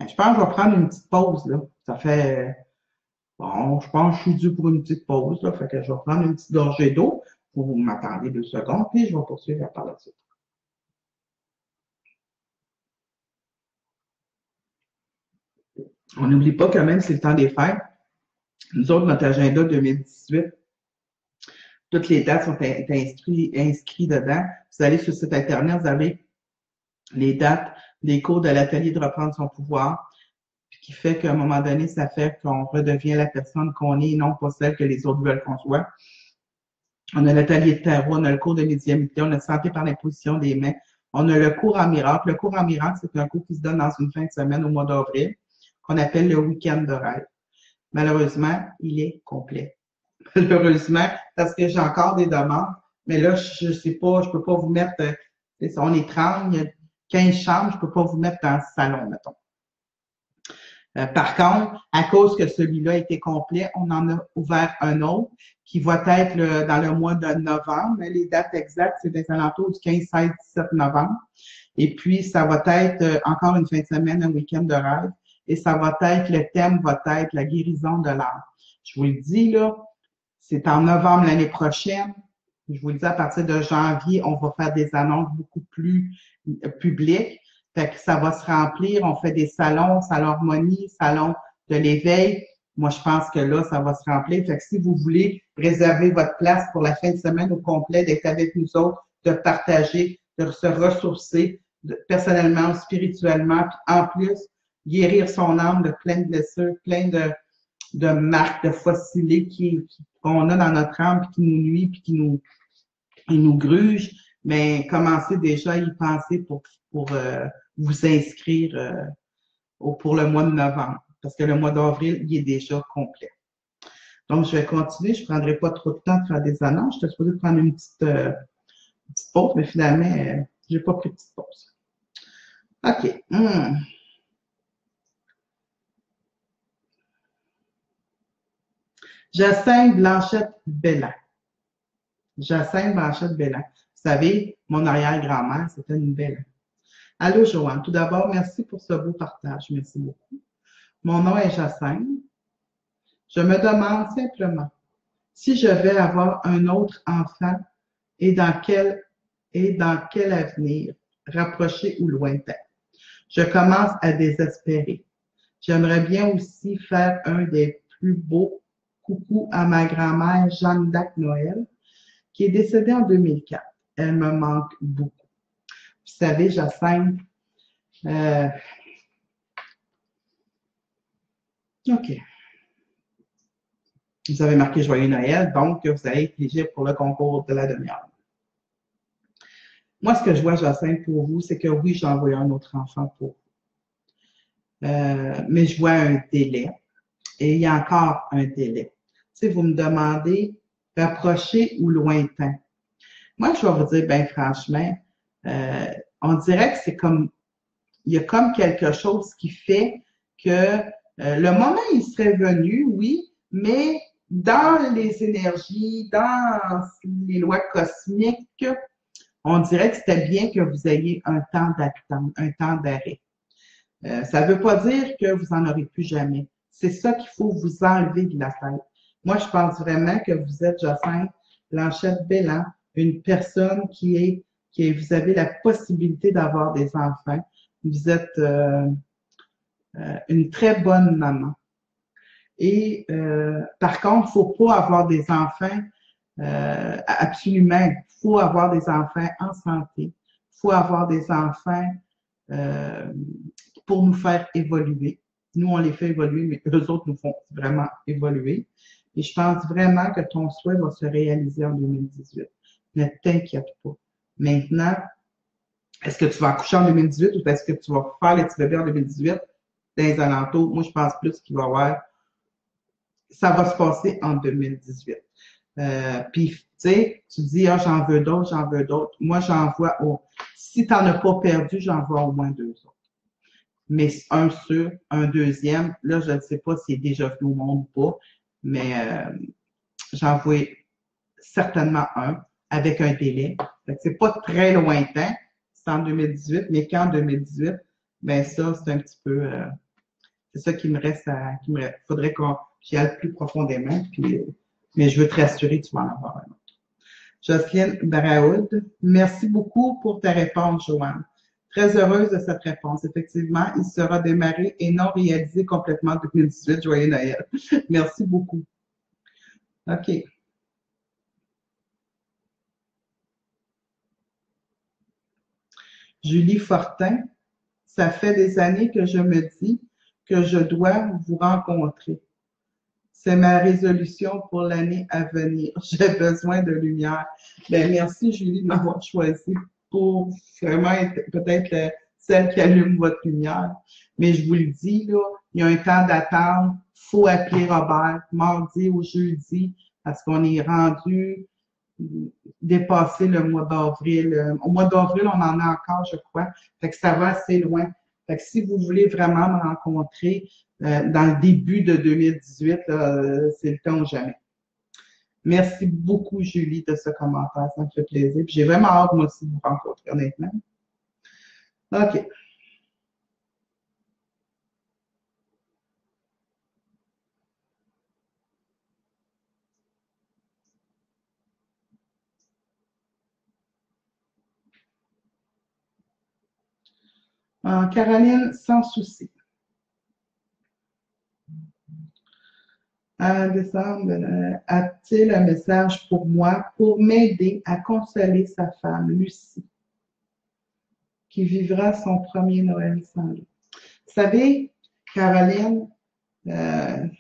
Je pense que je vais prendre une petite pause, là. Ça fait, bon, je pense que je suis due pour une petite pause, là. Fait que je vais prendre une petite gorgée d'eau. Vous m'attendez 2 secondes, puis je vais poursuivre par la suite. On n'oublie pas quand même, c'est le temps des fêtes. Nous autres, notre agenda 2018, toutes les dates sont inscrites dedans. Vous allez sur le site Internet, vous avez les dates des cours de l'atelier de reprendre son pouvoir, puis qui fait qu'à un moment donné, ça fait qu'on redevient la personne qu'on est et non pas celle que les autres veulent qu'on soit. On a l'atelier de tarot, on a le cours de médiumnité, on a santé par l'imposition des mains, on a le cours en miracle. Le cours en miracle, c'est un cours qui se donne dans une fin de semaine au mois d'avril, qu'on appelle le week-end de rêve. Malheureusement, il est complet. Malheureusement, parce que j'ai encore des demandes, mais là, je sais pas, je peux pas vous mettre, on est 30, il y a 15 chambres, je peux pas vous mettre dans le salon, mettons. Par contre, à cause que celui-là était complet, on en a ouvert un autre qui va être dans le mois de novembre. Mais les dates exactes, c'est des alentours du 15, 16, 17 novembre. Et puis, ça va être encore une fin de semaine, un week-end de rêve. Et ça va être, le thème va être la guérison de l'âme. Je vous le dis, là, c'est en novembre l'année prochaine. Je vous le dis, à partir de janvier, on va faire des annonces beaucoup plus publiques. Fait que ça va se remplir. On fait des salons, salon harmonie, salon de l'éveil. Moi, je pense que là, ça va se remplir. Fait que si vous voulez réserver votre place pour la fin de semaine au complet, d'être avec nous autres, de partager, de se ressourcer personnellement, spirituellement, puis en plus, guérir son âme de plein de blessures, plein de marques, de fossilés qu'on a dans notre âme, puis qui nous nuit, puis qui nous gruge. Mais commencez déjà à y penser pour vous inscrire pour le mois de novembre, parce que le mois d'avril, il est déjà complet. Donc, je vais continuer. Je ne prendrai pas trop de temps de faire des annonces. J'étais supposée prendre une petite pause, mais finalement, je n'ai pas pris de petite pause. OK. Jacinthe Blanchette Bellan. Jacinthe Blanchette Bellan. Vous savez, mon arrière-grand-mère, c'était une Bellan. Allô, Joanne. Tout d'abord, merci pour ce beau partage. Merci beaucoup. Mon nom est Jacinthe. Je me demande simplement si je vais avoir un autre enfant et dans quel avenir, rapproché ou lointain. Je commence à désespérer. J'aimerais bien aussi faire un des plus beaux coucous à ma grand-mère Jeanne d'Arc Noël, qui est décédée en 2004. Elle me manque beaucoup. Vous savez, Jacinthe, OK. Vous avez marqué Joyeux Noël, donc vous allez être éligible pour le concours de la demi-heure. Moi, ce que je vois, Jacinthe, pour vous, c'est que oui, j'ai envoyé un autre enfant pour vous. Mais je vois un délai. Et il y a encore un délai. Tu sais, vous me demandez rapproché ou lointain. Moi, je vais vous dire, bien franchement, on dirait que c'est comme, il y a comme quelque chose qui fait que le moment, il serait venu, oui, mais dans les énergies, dans les lois cosmiques, on dirait que c'était bien que vous ayez un temps d'attente, un temps d'arrêt. Ça ne veut pas dire que vous en aurez plus jamais. C'est ça qu'il faut vous enlever de la tête. Moi, je pense vraiment que vous êtes, Jacinthe Blanchette-Belland, une personne vous avez la possibilité d'avoir des enfants. Vous êtes une très bonne maman. Et par contre, il ne faut pas avoir des enfants absolument. Il faut avoir des enfants en santé. Il faut avoir des enfants pour nous faire évoluer. Nous, on les fait évoluer, mais eux autres nous font vraiment évoluer. Et je pense vraiment que ton souhait va se réaliser en 2018. Ne t'inquiète pas. Maintenant, est-ce que tu vas accoucher en 2018 ou est-ce que tu vas faire les petits bébés en 2018 dans les alentours? Moi, je pense plus qu'il va y avoir. Ça va se passer en 2018. Puis, tu sais, tu dis, ah, j'en veux d'autres, j'en veux d'autres. Moi, j'en vois, si tu n'en as pas perdu, j'en vois au moins 2 autres. Mais un deuxième, là, je ne sais pas s'il est déjà venu au monde ou pas, mais j'en vois certainement un avec un délai. C'est pas très lointain, c'est en 2018, mais qu'en 2018, ben ça, c'est un petit peu, c'est ça qui me reste faudrait qu'on j'y aille plus profondément, puis, mais je veux te rassurer, tu vas en avoir un autre. Jocelyne Baraoud, merci beaucoup pour ta réponse, Joanne. Très heureuse de cette réponse. Effectivement, il sera démarré et non réalisé complètement en 2018. Joyeux Noël. Merci beaucoup. OK. Julie Fortin, ça fait des années que je me dis que je dois vous rencontrer. C'est ma résolution pour l'année à venir. J'ai besoin de lumière. Bien, merci, Julie, de m'avoir choisi pour vraiment être peut-être celle qui allume votre lumière. Mais je vous le dis, là, il y a un temps d'attente. Il faut appeler Robert mardi ou jeudi parce qu'on est rendu dépassé le mois d'avril. Au mois d'avril, on en a encore, je crois. Fait que ça va assez loin. Fait que si vous voulez vraiment me rencontrer dans le début de 2018, c'est le temps ou jamais. Merci beaucoup, Julie, de ce commentaire. Ça me fait plaisir. J'ai vraiment hâte, moi aussi, de vous rencontrer, honnêtement. OK. Caroline, sans souci. En décembre, a-t-il un message pour moi pour m'aider à consoler sa femme, Lucie, qui vivra son premier Noël sans lui? Vous savez, Caroline, on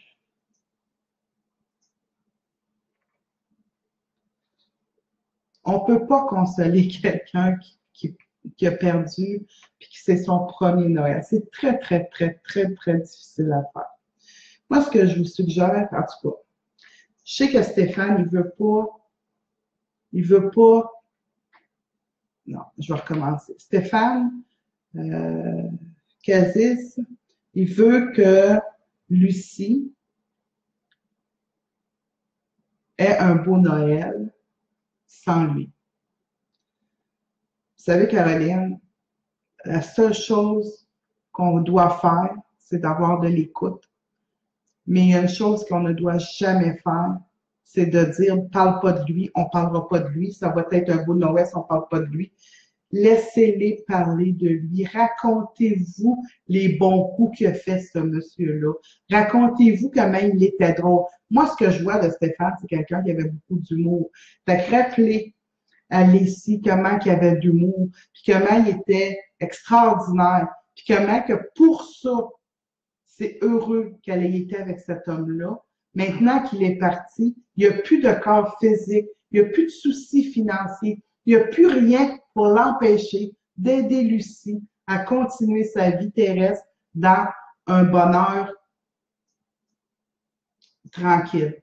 ne peut pas consoler quelqu'un qui a perdu et que c'est son premier Noël. C'est très, très, très, très, très difficile à faire. Moi, ce que je vous suggère, en tout cas, je sais que Stéphane, il veut pas, non, je vais recommencer. Stéphane, Kazis, il veut que Lucie ait un beau Noël sans lui. Vous savez, Caroline, la seule chose qu'on doit faire, c'est d'avoir de l'écoute. Mais il y a une chose qu'on ne doit jamais faire, c'est de dire « parle pas de lui, on parlera pas de lui, ça va être un beau Noël si on parle pas de lui ». Laissez-les parler de lui. Racontez-vous les bons coups qu'a fait ce monsieur-là. Racontez-vous comment il était drôle. Moi, ce que je vois de Stéphane, c'est quelqu'un qui avait beaucoup d'humour. Fait que rappelez à Leslie comment il avait d'humour, puis comment il était extraordinaire, puis comment que pour ça, c'est heureux qu'elle ait été avec cet homme-là. Maintenant qu'il est parti, il n'y a plus de corps physique, il n'y a plus de soucis financiers, il n'y a plus rien pour l'empêcher d'aider Lucie à continuer sa vie terrestre dans un bonheur tranquille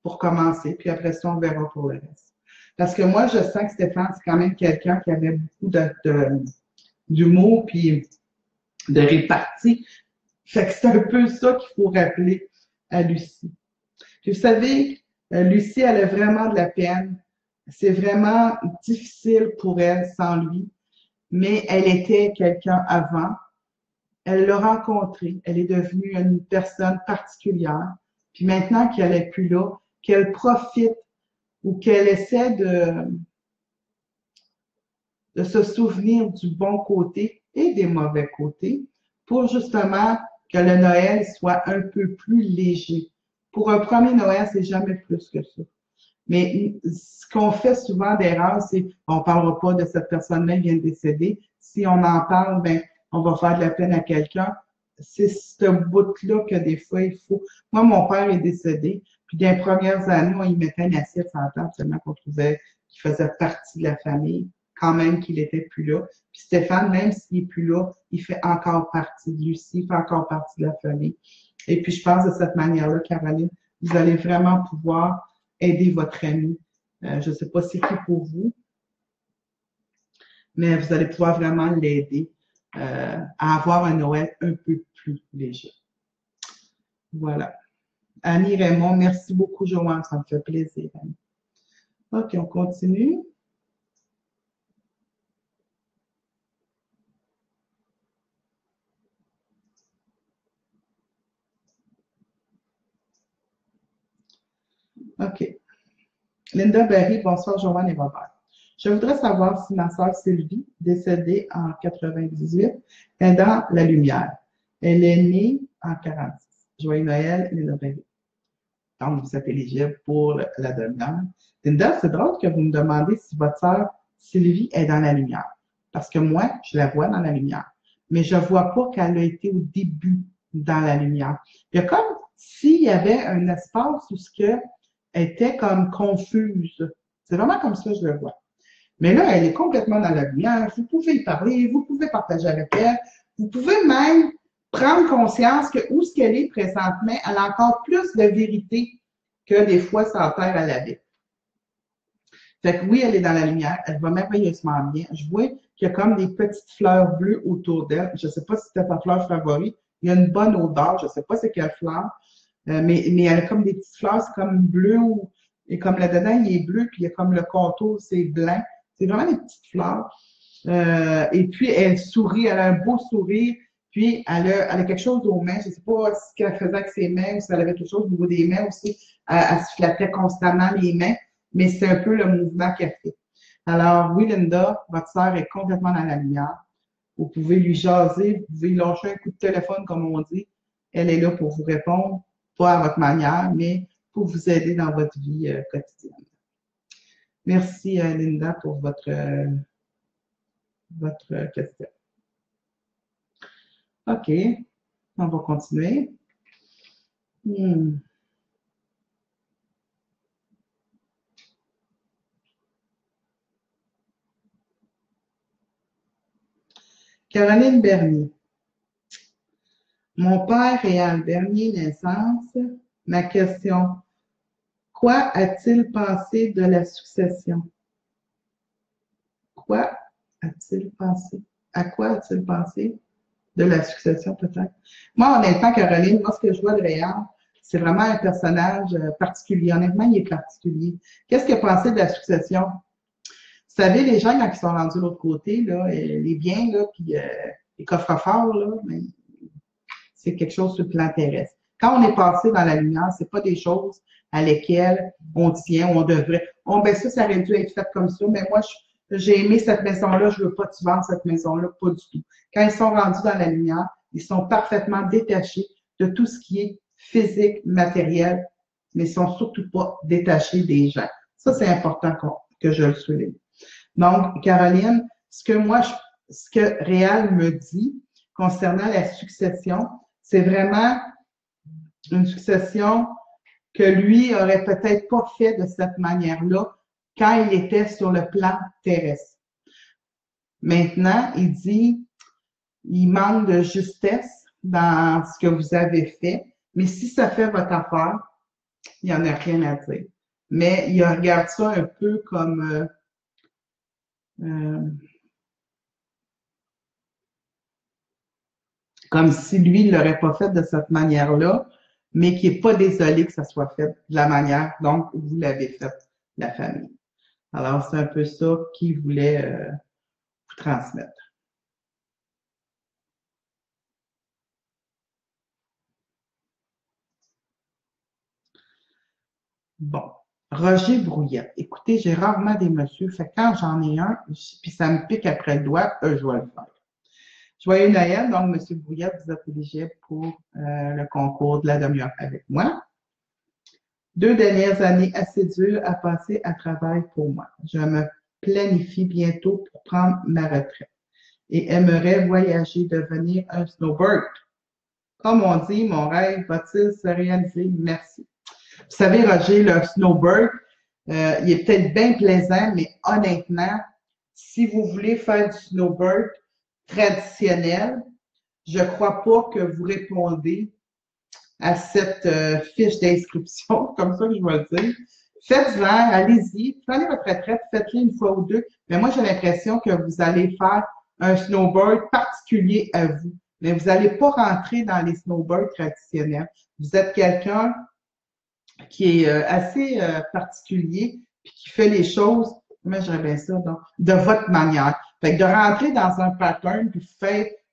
pour commencer. Puis après ça, on verra pour le reste. Parce que moi, je sens que Stéphane, c'est quand même quelqu'un qui avait beaucoup d'humour puis de répartie. Fait que c'est un peu ça qu'il faut rappeler à Lucie. Puis vous savez, Lucie, elle a vraiment de la peine. C'est vraiment difficile pour elle sans lui, mais elle était quelqu'un avant. elle l'a rencontré, elle est devenue une personne particulière. Puis maintenant qu'elle n'est plus là, qu'elle profite ou qu'elle essaie de se souvenir du bon côté et des mauvais côtés pour justement que le Noël soit un peu plus léger. Pour un premier Noël, c'est jamais plus que ça. Mais ce qu'on fait souvent d'erreur, c'est on ne parlera pas de cette personne-là qui vient de décéder. Si on en parle, ben, on va faire de la peine à quelqu'un. C'est ce bout-là que des fois, il faut. Moi, mon père est décédé, puis dans les premières années, on y mettait une assiette sur la table seulement qu'on trouvait qu'il faisait partie de la famille, quand même qu'il était plus là. Puis Stéphane, même s'il est plus là, il fait encore partie de Lucie, il fait encore partie de la famille. Et puis, je pense de cette manière-là, Caroline, vous allez vraiment pouvoir aider votre ami. Je ne sais pas c'est qui pour vous, mais vous allez pouvoir vraiment l'aider à avoir un Noël un peu plus léger. Voilà. Annie Raymond, merci beaucoup, Joanne, ça me fait plaisir. Annie. OK, on continue. OK. Linda Berry, bonsoir, Joanne et Robert. Je voudrais savoir si ma sœur Sylvie, décédée en 98, est dans la lumière. Elle est née en 46. Joyeux Noël, Linda Berry. Donc, vous êtes éligible pour la demi-heure. Linda, c'est drôle que vous me demandez si votre sœur Sylvie est dans la lumière. Parce que moi, je la vois dans la lumière. Mais je ne vois pas qu'elle a été au début dans la lumière. Il y a comme s'il y avait un espace où ce que était comme confuse. C'est vraiment comme ça que je le vois. Mais là, elle est complètement dans la lumière. Vous pouvez y parler, vous pouvez partager avec elle. Vous pouvez même prendre conscience que où ce qu'elle est présentement, elle a encore plus de vérité que des fois sa terre à l'avait. Fait que oui, elle est dans la lumière, elle va merveilleusement bien. Je vois qu'il y a comme des petites fleurs bleues autour d'elle. Je ne sais pas si c'était ta fleur favorite. Il y a une bonne odeur, je ne sais pas c'est quelle fleur, mais elle a comme des petites fleurs, c'est comme bleu et comme là-dedans, il est bleu, puis il y a comme le contour, c'est blanc. C'est vraiment des petites fleurs. Et puis, elle sourit, elle a un beau sourire, puis elle a quelque chose aux mains. Je ne sais pas ce qu'elle faisait avec ses mains ou si elle avait quelque chose au niveau des mains aussi. Elle se flattait constamment les mains, mais c'est un peu le mouvement qu'elle fait. Alors, oui, Linda, votre sœur est complètement dans la lumière. Vous pouvez lui jaser, vous pouvez lui lâcher un coup de téléphone, comme on dit. Elle est là pour vous répondre, pas à votre manière, mais pour vous aider dans votre vie quotidienne. Merci, Linda, pour votre question. OK, on va continuer. Caroline Bernier. Mon père ayant le dernier naissance, ma question, quoi a-t-il pensé de la succession? Quoi a-t-il pensé? À quoi a-t-il pensé de la succession, peut-être? Moi, honnêtement, Caroline, moi, ce que je vois de Réal, c'est vraiment un personnage particulier. Honnêtement, il est particulier. Qu'est-ce qu'il a pensé de la succession? Vous savez, les gens, quand ils sont rendus de l'autre côté, là, les biens, là, puis les coffres-forts, là, mais c'est quelque chose sur le plan terrestre. Quand on est passé dans la lumière, c'est pas des choses à lesquelles on tient, on devrait. Oh, ben ça aurait dû être fait comme ça, mais moi, j'ai aimé cette maison-là, je veux pas que tu vendes cette maison-là, pas du tout. Quand ils sont rendus dans la lumière, ils sont parfaitement détachés de tout ce qui est physique, matériel, mais ils sont surtout pas détachés des gens. Ça, c'est important que je le souligne. Donc, Caroline, ce que Réal me dit concernant la succession, c'est vraiment une succession que lui aurait peut-être pas fait de cette manière-là quand il était sur le plan terrestre. Maintenant, il dit, il manque de justesse dans ce que vous avez fait, mais si ça fait votre affaire, il n'y en a rien à dire. Mais il regarde ça un peu comme comme si lui, il ne l'aurait pas fait de cette manière-là, mais qui n'est pas désolé que ça soit fait de la manière dont vous l'avez fait, la famille. Alors, c'est un peu ça qu'il voulait vous transmettre. Bon. Roger Brouillette. Écoutez, j'ai rarement des messieurs. Fait que quand j'en ai un, puis ça me pique après le doigt, je vais le faire. Joyeux Noël. Donc, Monsieur Brouillette, vous êtes éligible pour le concours de la demi-heure avec moi. 2 dernières années assez dures à passer à travail pour moi. Je me planifie bientôt pour prendre ma retraite et aimerais voyager, devenir un snowbird. Comme on dit, mon rêve va-t-il se réaliser? Merci. Vous savez, Roger, le snowbird, il est peut-être bien plaisant, mais honnêtement, si vous voulez faire du snowbird traditionnel, je ne crois pas que vous répondez à cette fiche d'inscription, comme ça que je vais le dire. Faites-en, allez-y, prenez votre retraite, faites-le une fois ou deux. Mais moi, j'ai l'impression que vous allez faire un snowboard particulier à vous. Mais vous n'allez pas rentrer dans les snowboards traditionnels. Vous êtes quelqu'un qui est assez particulier puis qui fait les choses, comment je dirais bien ça, donc, de votre manière. Fait que de rentrer dans un pattern puis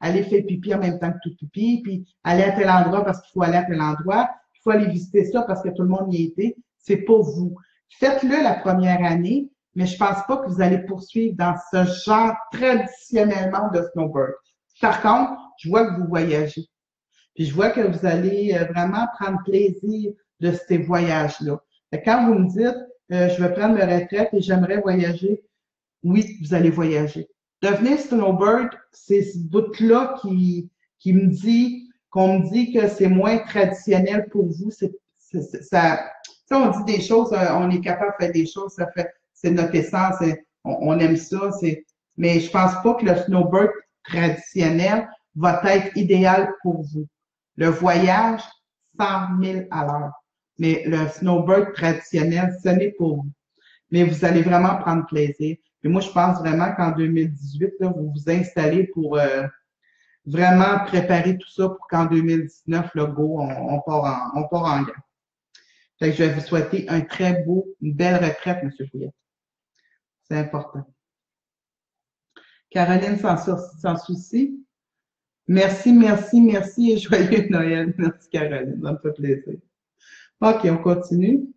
aller faire pipi en même temps que tout pipi, puis aller à tel endroit parce qu'il faut aller à tel endroit, il faut aller visiter ça parce que tout le monde y était, c'est pas vous. Faites-le la première année, mais je pense pas que vous allez poursuivre dans ce genre traditionnellement de snowboard. Par contre, je vois que vous voyagez. Puis je vois que vous allez vraiment prendre plaisir de ces voyages-là. Quand vous me dites, je vais prendre ma retraite et j'aimerais voyager, oui, vous allez voyager. Devenir snowbird, c'est ce bout-là qu'on me dit que c'est moins traditionnel pour vous. Ça, on dit des choses, on est capable de faire des choses, c'est notre essence, on aime ça, mais je pense pas que le snowbird traditionnel va être idéal pour vous. Le voyage, 100 000 à l'heure. Mais le snowbird traditionnel, ce n'est pas vous. Mais vous allez vraiment prendre plaisir. Et moi, je pense vraiment qu'en 2018, là, vous vous installez pour vraiment préparer tout ça pour qu'en 2019, le go, on part en grand. Fait que je vais vous souhaiter une belle retraite, M. Fouillette. C'est important. Caroline s'en soucie. Merci, merci, merci et joyeux Noël. Merci, Caroline. Ça me fait plaisir. OK, on continue.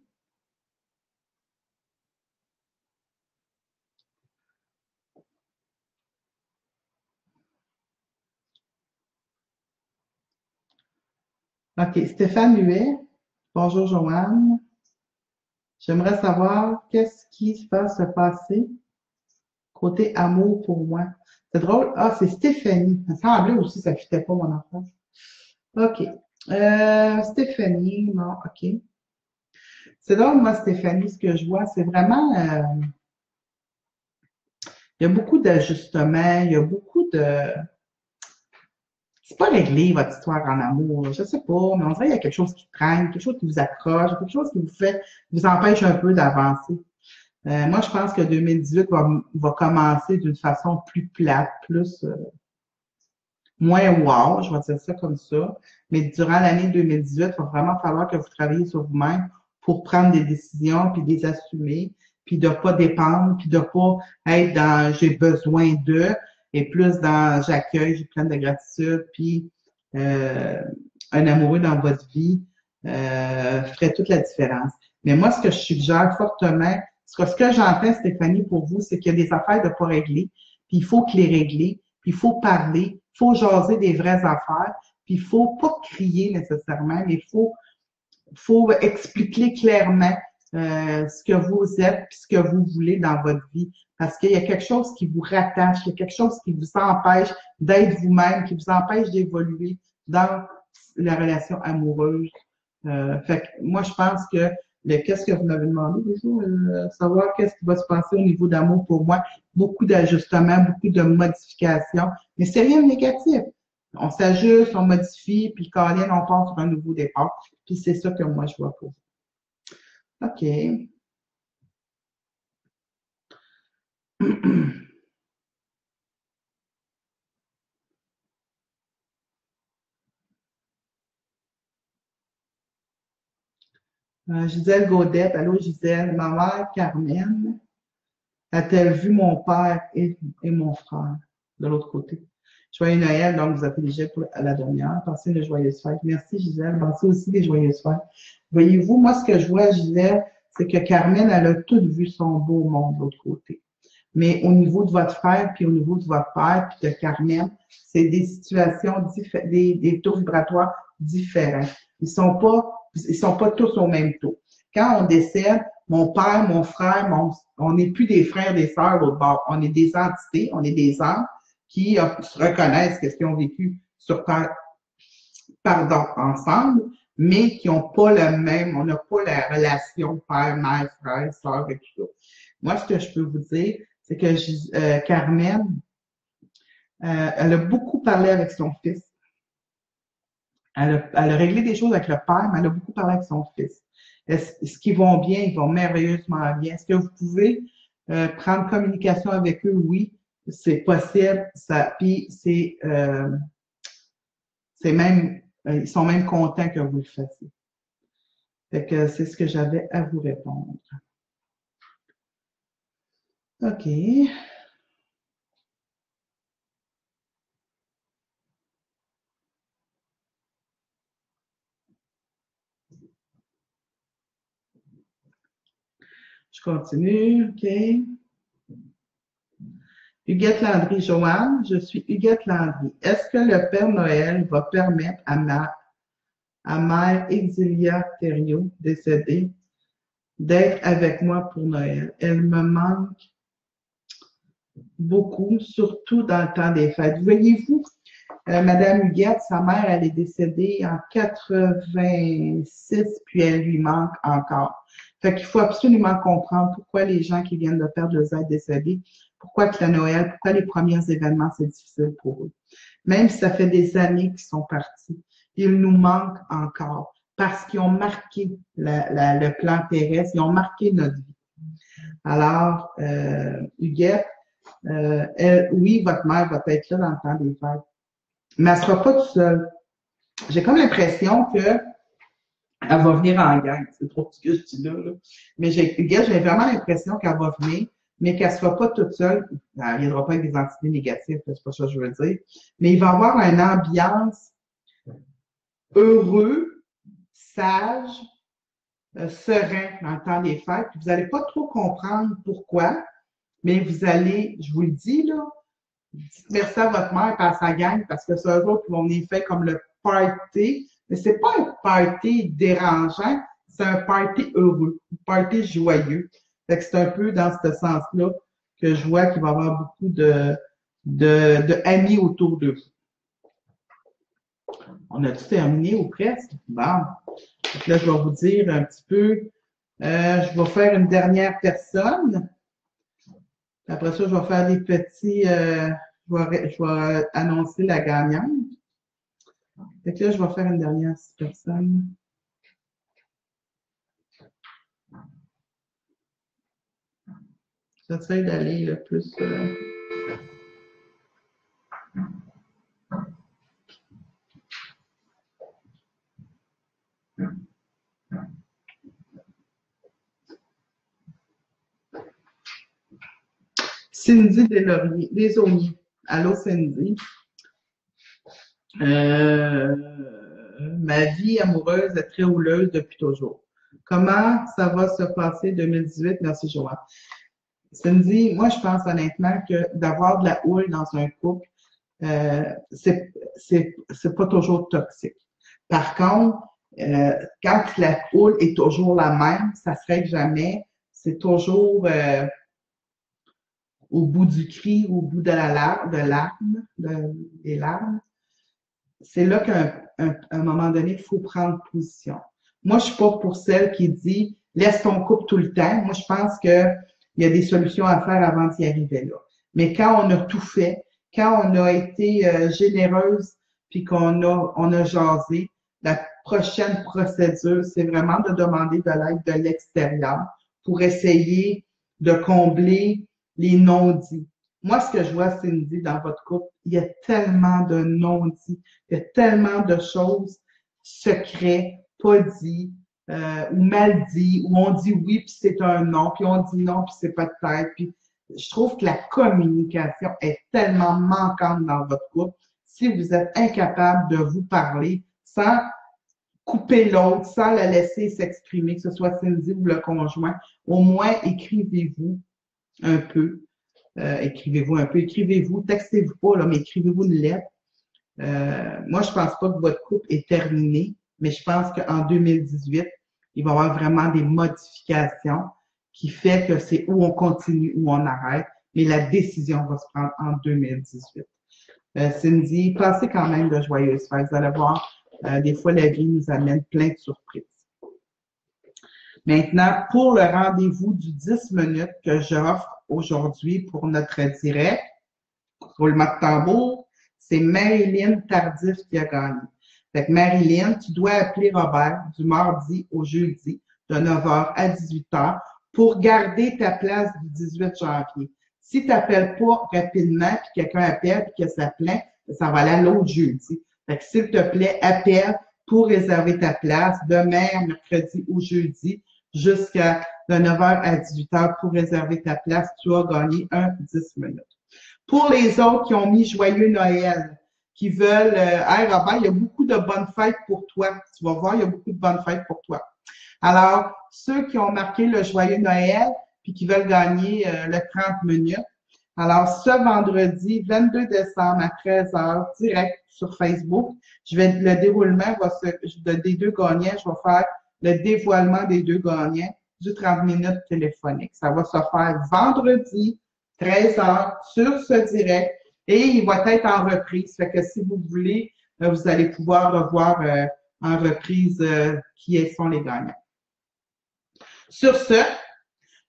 OK, Stéphane Huet. Bonjour, Joanne. J'aimerais savoir qu'est-ce qui va se passer côté amour pour moi. C'est drôle. Ah, c'est Stéphanie. Ça semblait aussi, ça ne fitait pas mon enfant. OK. Stéphanie, non, OK. C'est drôle, moi, Stéphanie, ce que je vois, c'est vraiment, il y a beaucoup d'ajustements, il y a beaucoup de, c'est pas réglé, votre histoire en amour, je sais pas, mais on dirait qu'il y a quelque chose qui traîne, quelque chose qui vous accroche, quelque chose qui vous empêche un peu d'avancer. Moi, je pense que 2018 va commencer d'une façon plus plate, moins wow, je vais dire ça comme ça. Mais durant l'année 2018, il va vraiment falloir que vous travaillez sur vous-même pour prendre des décisions, puis les assumer, puis de pas dépendre, puis de pas être dans j'ai besoin de, et plus dans j'accueille, j'ai plein de gratitude, puis un amoureux dans votre vie ferait toute la différence. Mais moi, ce que je suggère fortement, ce que j'entends, Stéphanie, pour vous, c'est qu'il y a des affaires de pas régler, puis il faut que les régler, puis il faut parler, il faut jaser des vraies affaires, puis il faut pas crier nécessairement, mais faut expliquer clairement ce que vous êtes puis ce que vous voulez dans votre vie. Parce qu'il y a quelque chose qui vous rattache, il y a quelque chose qui vous empêche d'être vous-même, qui vous empêche d'évoluer dans la relation amoureuse. Fait que moi, je pense que qu'est-ce que vous m'avez demandé déjà? Savoir qu'est-ce qui va se passer au niveau d'amour pour moi. Beaucoup d'ajustements, beaucoup de modifications. Mais c'est rien de négatif. On s'ajuste, on modifie, puis quand on part sur un nouveau départ. Puis c'est ça que moi, je vois pour vous. OK. Gisèle Gaudette. Allô, Gisèle. Ma mère, Carmen, a-t-elle vu mon père et mon frère de l'autre côté? Joyeux Noël, donc vous êtes éligible à la dernière. Passez de joyeuses fêtes. Merci, Gisèle. Passez aussi des joyeuses fêtes. Voyez-vous, moi, ce que je vois, Gisèle, c'est que Carmen, elle a tout vu son beau monde de l'autre côté. Mais au niveau de votre frère, puis au niveau de votre père, puis de Carmen, c'est des situations, des taux vibratoires différents. Ils sont pas tous au même taux. Quand on décède, mon père, mon frère, on n'est plus des frères, des sœurs au bord. On est des entités, on est des âmes qui se reconnaissent ce qu'ils ont vécu sur Terre, pardon, ensemble, mais qui n'ont pas le même, on n'a pas la relation père, mère, frère, sœur et tout ça. Moi, ce que je peux vous dire, c'est que Carmen, elle a beaucoup parlé avec son fils. Elle a réglé des choses avec le père, mais elle a beaucoup parlé avec son fils. Est-ce qu'ils vont bien? Ils vont merveilleusement bien. Est-ce que vous pouvez prendre communication avec eux? Oui, c'est possible. Puis c'est même, ils sont même contents que vous le fassiez. Fait que c'est ce que j'avais à vous répondre. OK. Je continue. OK. Huguette Landry, Joanne, je suis Huguette Landry. Est-ce que le Père Noël va permettre à Mère Exilia Thériault, décédée, d'être avec moi pour Noël? Elle me manque beaucoup, surtout dans le temps des fêtes. Voyez-vous, Madame Huguette, sa mère, elle est décédée en 86, puis elle lui manque encore. Fait qu'il faut absolument comprendre pourquoi les gens qui viennent de perdre le être décédés, pourquoi que le Noël, pourquoi les premiers événements, c'est difficile pour eux. Même si ça fait des années qu'ils sont partis, ils nous manquent encore parce qu'ils ont marqué le plan terrestre, ils ont marqué notre vie. Alors, Huguette, oui, votre mère va être là dans le temps des fêtes, mais elle ne sera pas toute seule. J'ai comme l'impression qu'elle va venir en gang. C'est trop ce que je dis là. Mais Huguette, j'ai vraiment l'impression qu'elle va venir, mais qu'elle ne sera pas toute seule. Elle ne viendra pas avec des entités négatives, c'est pas ça que je veux dire. Mais il va y avoir une ambiance heureux, sage, serein dans le temps des fêtes. Puis vous n'allez pas trop comprendre pourquoi, mais vous allez, je vous le dis, là, dites merci à votre mère et à sa gang parce que c'est eux autres qui vont venir faire comme le party. Mais c'est pas un party dérangeant, c'est un party heureux, un party joyeux. Fait que c'est un peu dans ce sens-là que je vois qu'il va y avoir beaucoup de amis autour de vous. On a tout terminé ou presque? Bon. Donc là, je vais vous dire un petit peu. Je vais faire une dernière personne. Après ça, je vais faire des petits. Je vais annoncer la gagnante. Fait que là, je vais faire une dernière personne. J'essaie d'aller le plus. Cindy Desauniers. Allô, Cindy. Ma vie amoureuse est très houleuse depuis toujours. Comment ça va se passer 2018? Merci, Joanne. Cindy, moi, je pense honnêtement que d'avoir de la houle dans un couple, c'est pas toujours toxique. Par contre, quand la houle est toujours la même, ça se règle jamais. C'est toujours au bout du cri, au bout de des larmes. C'est là qu'à un moment donné, il faut prendre position. Moi, je suis pas pour celle qui dit laisse ton couple tout le temps. Moi, je pense qu'il y a des solutions à faire avant d'y arriver là. Mais quand on a tout fait, quand on a été généreuse, puis on a jasé, la prochaine procédure, c'est vraiment de demander de l'aide de l'extérieur pour essayer de combler les non-dits. Moi, ce que je vois, Cindy, dans votre couple, il y a tellement de non-dits, il y a tellement de choses secrètes, pas dites, ou mal dit, où on dit oui, puis c'est un non, puis on dit non, puis c'est pas de tête. Puis je trouve que la communication est tellement manquante dans votre couple. Si vous êtes incapable de vous parler sans couper l'autre sans la laisser s'exprimer, que ce soit Cindy ou le conjoint. Au moins, écrivez-vous un peu. Écrivez-vous, textez-vous pas, là, mais écrivez-vous une lettre. Moi, je pense pas que votre couple est terminé, mais je pense qu'en 2018, il va y avoir vraiment des modifications qui fait que c'est où on continue, où on arrête, mais la décision va se prendre en 2018. Cindy, passez quand même de joyeuses fêtes. Vous allez voir, des fois, la vie nous amène plein de surprises. Maintenant, pour le rendez-vous du 10 minutes que j'offre aujourd'hui pour notre direct, roulement de tambour, c'est Marilyn Tardif qui a gagné. Fait que Marilyn, tu dois appeler Robert du mardi au jeudi de 9h à 18h pour garder ta place du 18 janvier. Si tu n'appelles pas rapidement, puis quelqu'un appelle, puis que ça plaint, ça va aller à l'autre jeudi. Fait que s'il te plaît, appelle pour réserver ta place demain, mercredi ou jeudi, jusqu'à de 9h à 18h pour réserver ta place. Tu as gagné un 10 minutes. Pour les autres qui ont mis Joyeux Noël, qui veulent, hey Robert, il y a beaucoup de bonnes fêtes pour toi. Tu vas voir, il y a beaucoup de bonnes fêtes pour toi. Alors, ceux qui ont marqué le Joyeux Noël, puis qui veulent gagner le 30 minutes. Alors, ce vendredi 22 décembre à 13h, direct sur Facebook, le déroulement des deux gagnants, je vais faire le dévoilement des deux gagnants du 30 minutes téléphonique. Ça va se faire vendredi, 13h, sur ce direct, et il va être en reprise. Fait que si vous voulez, vous allez pouvoir revoir en reprise qui sont les gagnants. Sur ce,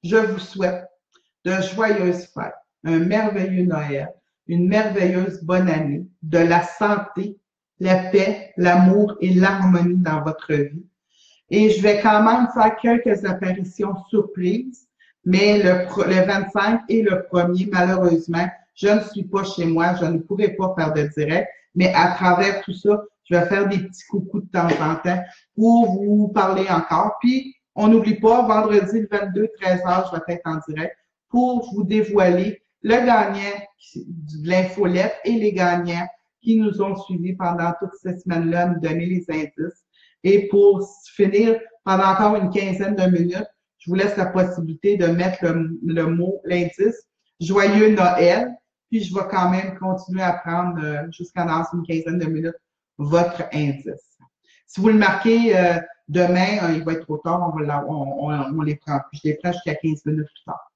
je vous souhaite de joyeuses fêtes, un merveilleux Noël, une merveilleuse bonne année, de la santé, la paix, l'amour et l'harmonie dans votre vie. Et je vais quand même faire quelques apparitions surprises, mais le 25 et le 1er, malheureusement, je ne suis pas chez moi, je ne pourrai pas faire de direct, mais à travers tout ça, je vais faire des petits coucous de temps en temps pour vous parler encore. Puis, on n'oublie pas, vendredi le 22, 13h, je vais être en direct pour vous dévoiler le gagnant de l'infolette et les gagnants qui nous ont suivis pendant toute cette semaine-là, nous donner les indices. Et pour finir, pendant encore une quinzaine de minutes, je vous laisse la possibilité de mettre le mot, l'indice « Joyeux Noël », puis je vais quand même continuer à prendre jusqu'à dans une quinzaine de minutes votre indice. Si vous le marquez demain, il va être trop tard, on les prend plus. Je les prends jusqu'à 15 minutes plus tard.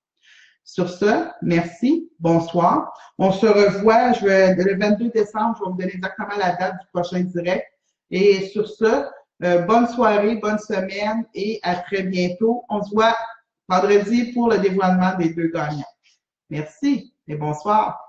Sur ce, merci, bonsoir. On se revoit le 22 décembre, je vais vous donner exactement la date du prochain direct. Et sur ce, bonne soirée, bonne semaine et à très bientôt. On se voit vendredi pour le dévoilement des deux gagnants. Merci et bonsoir.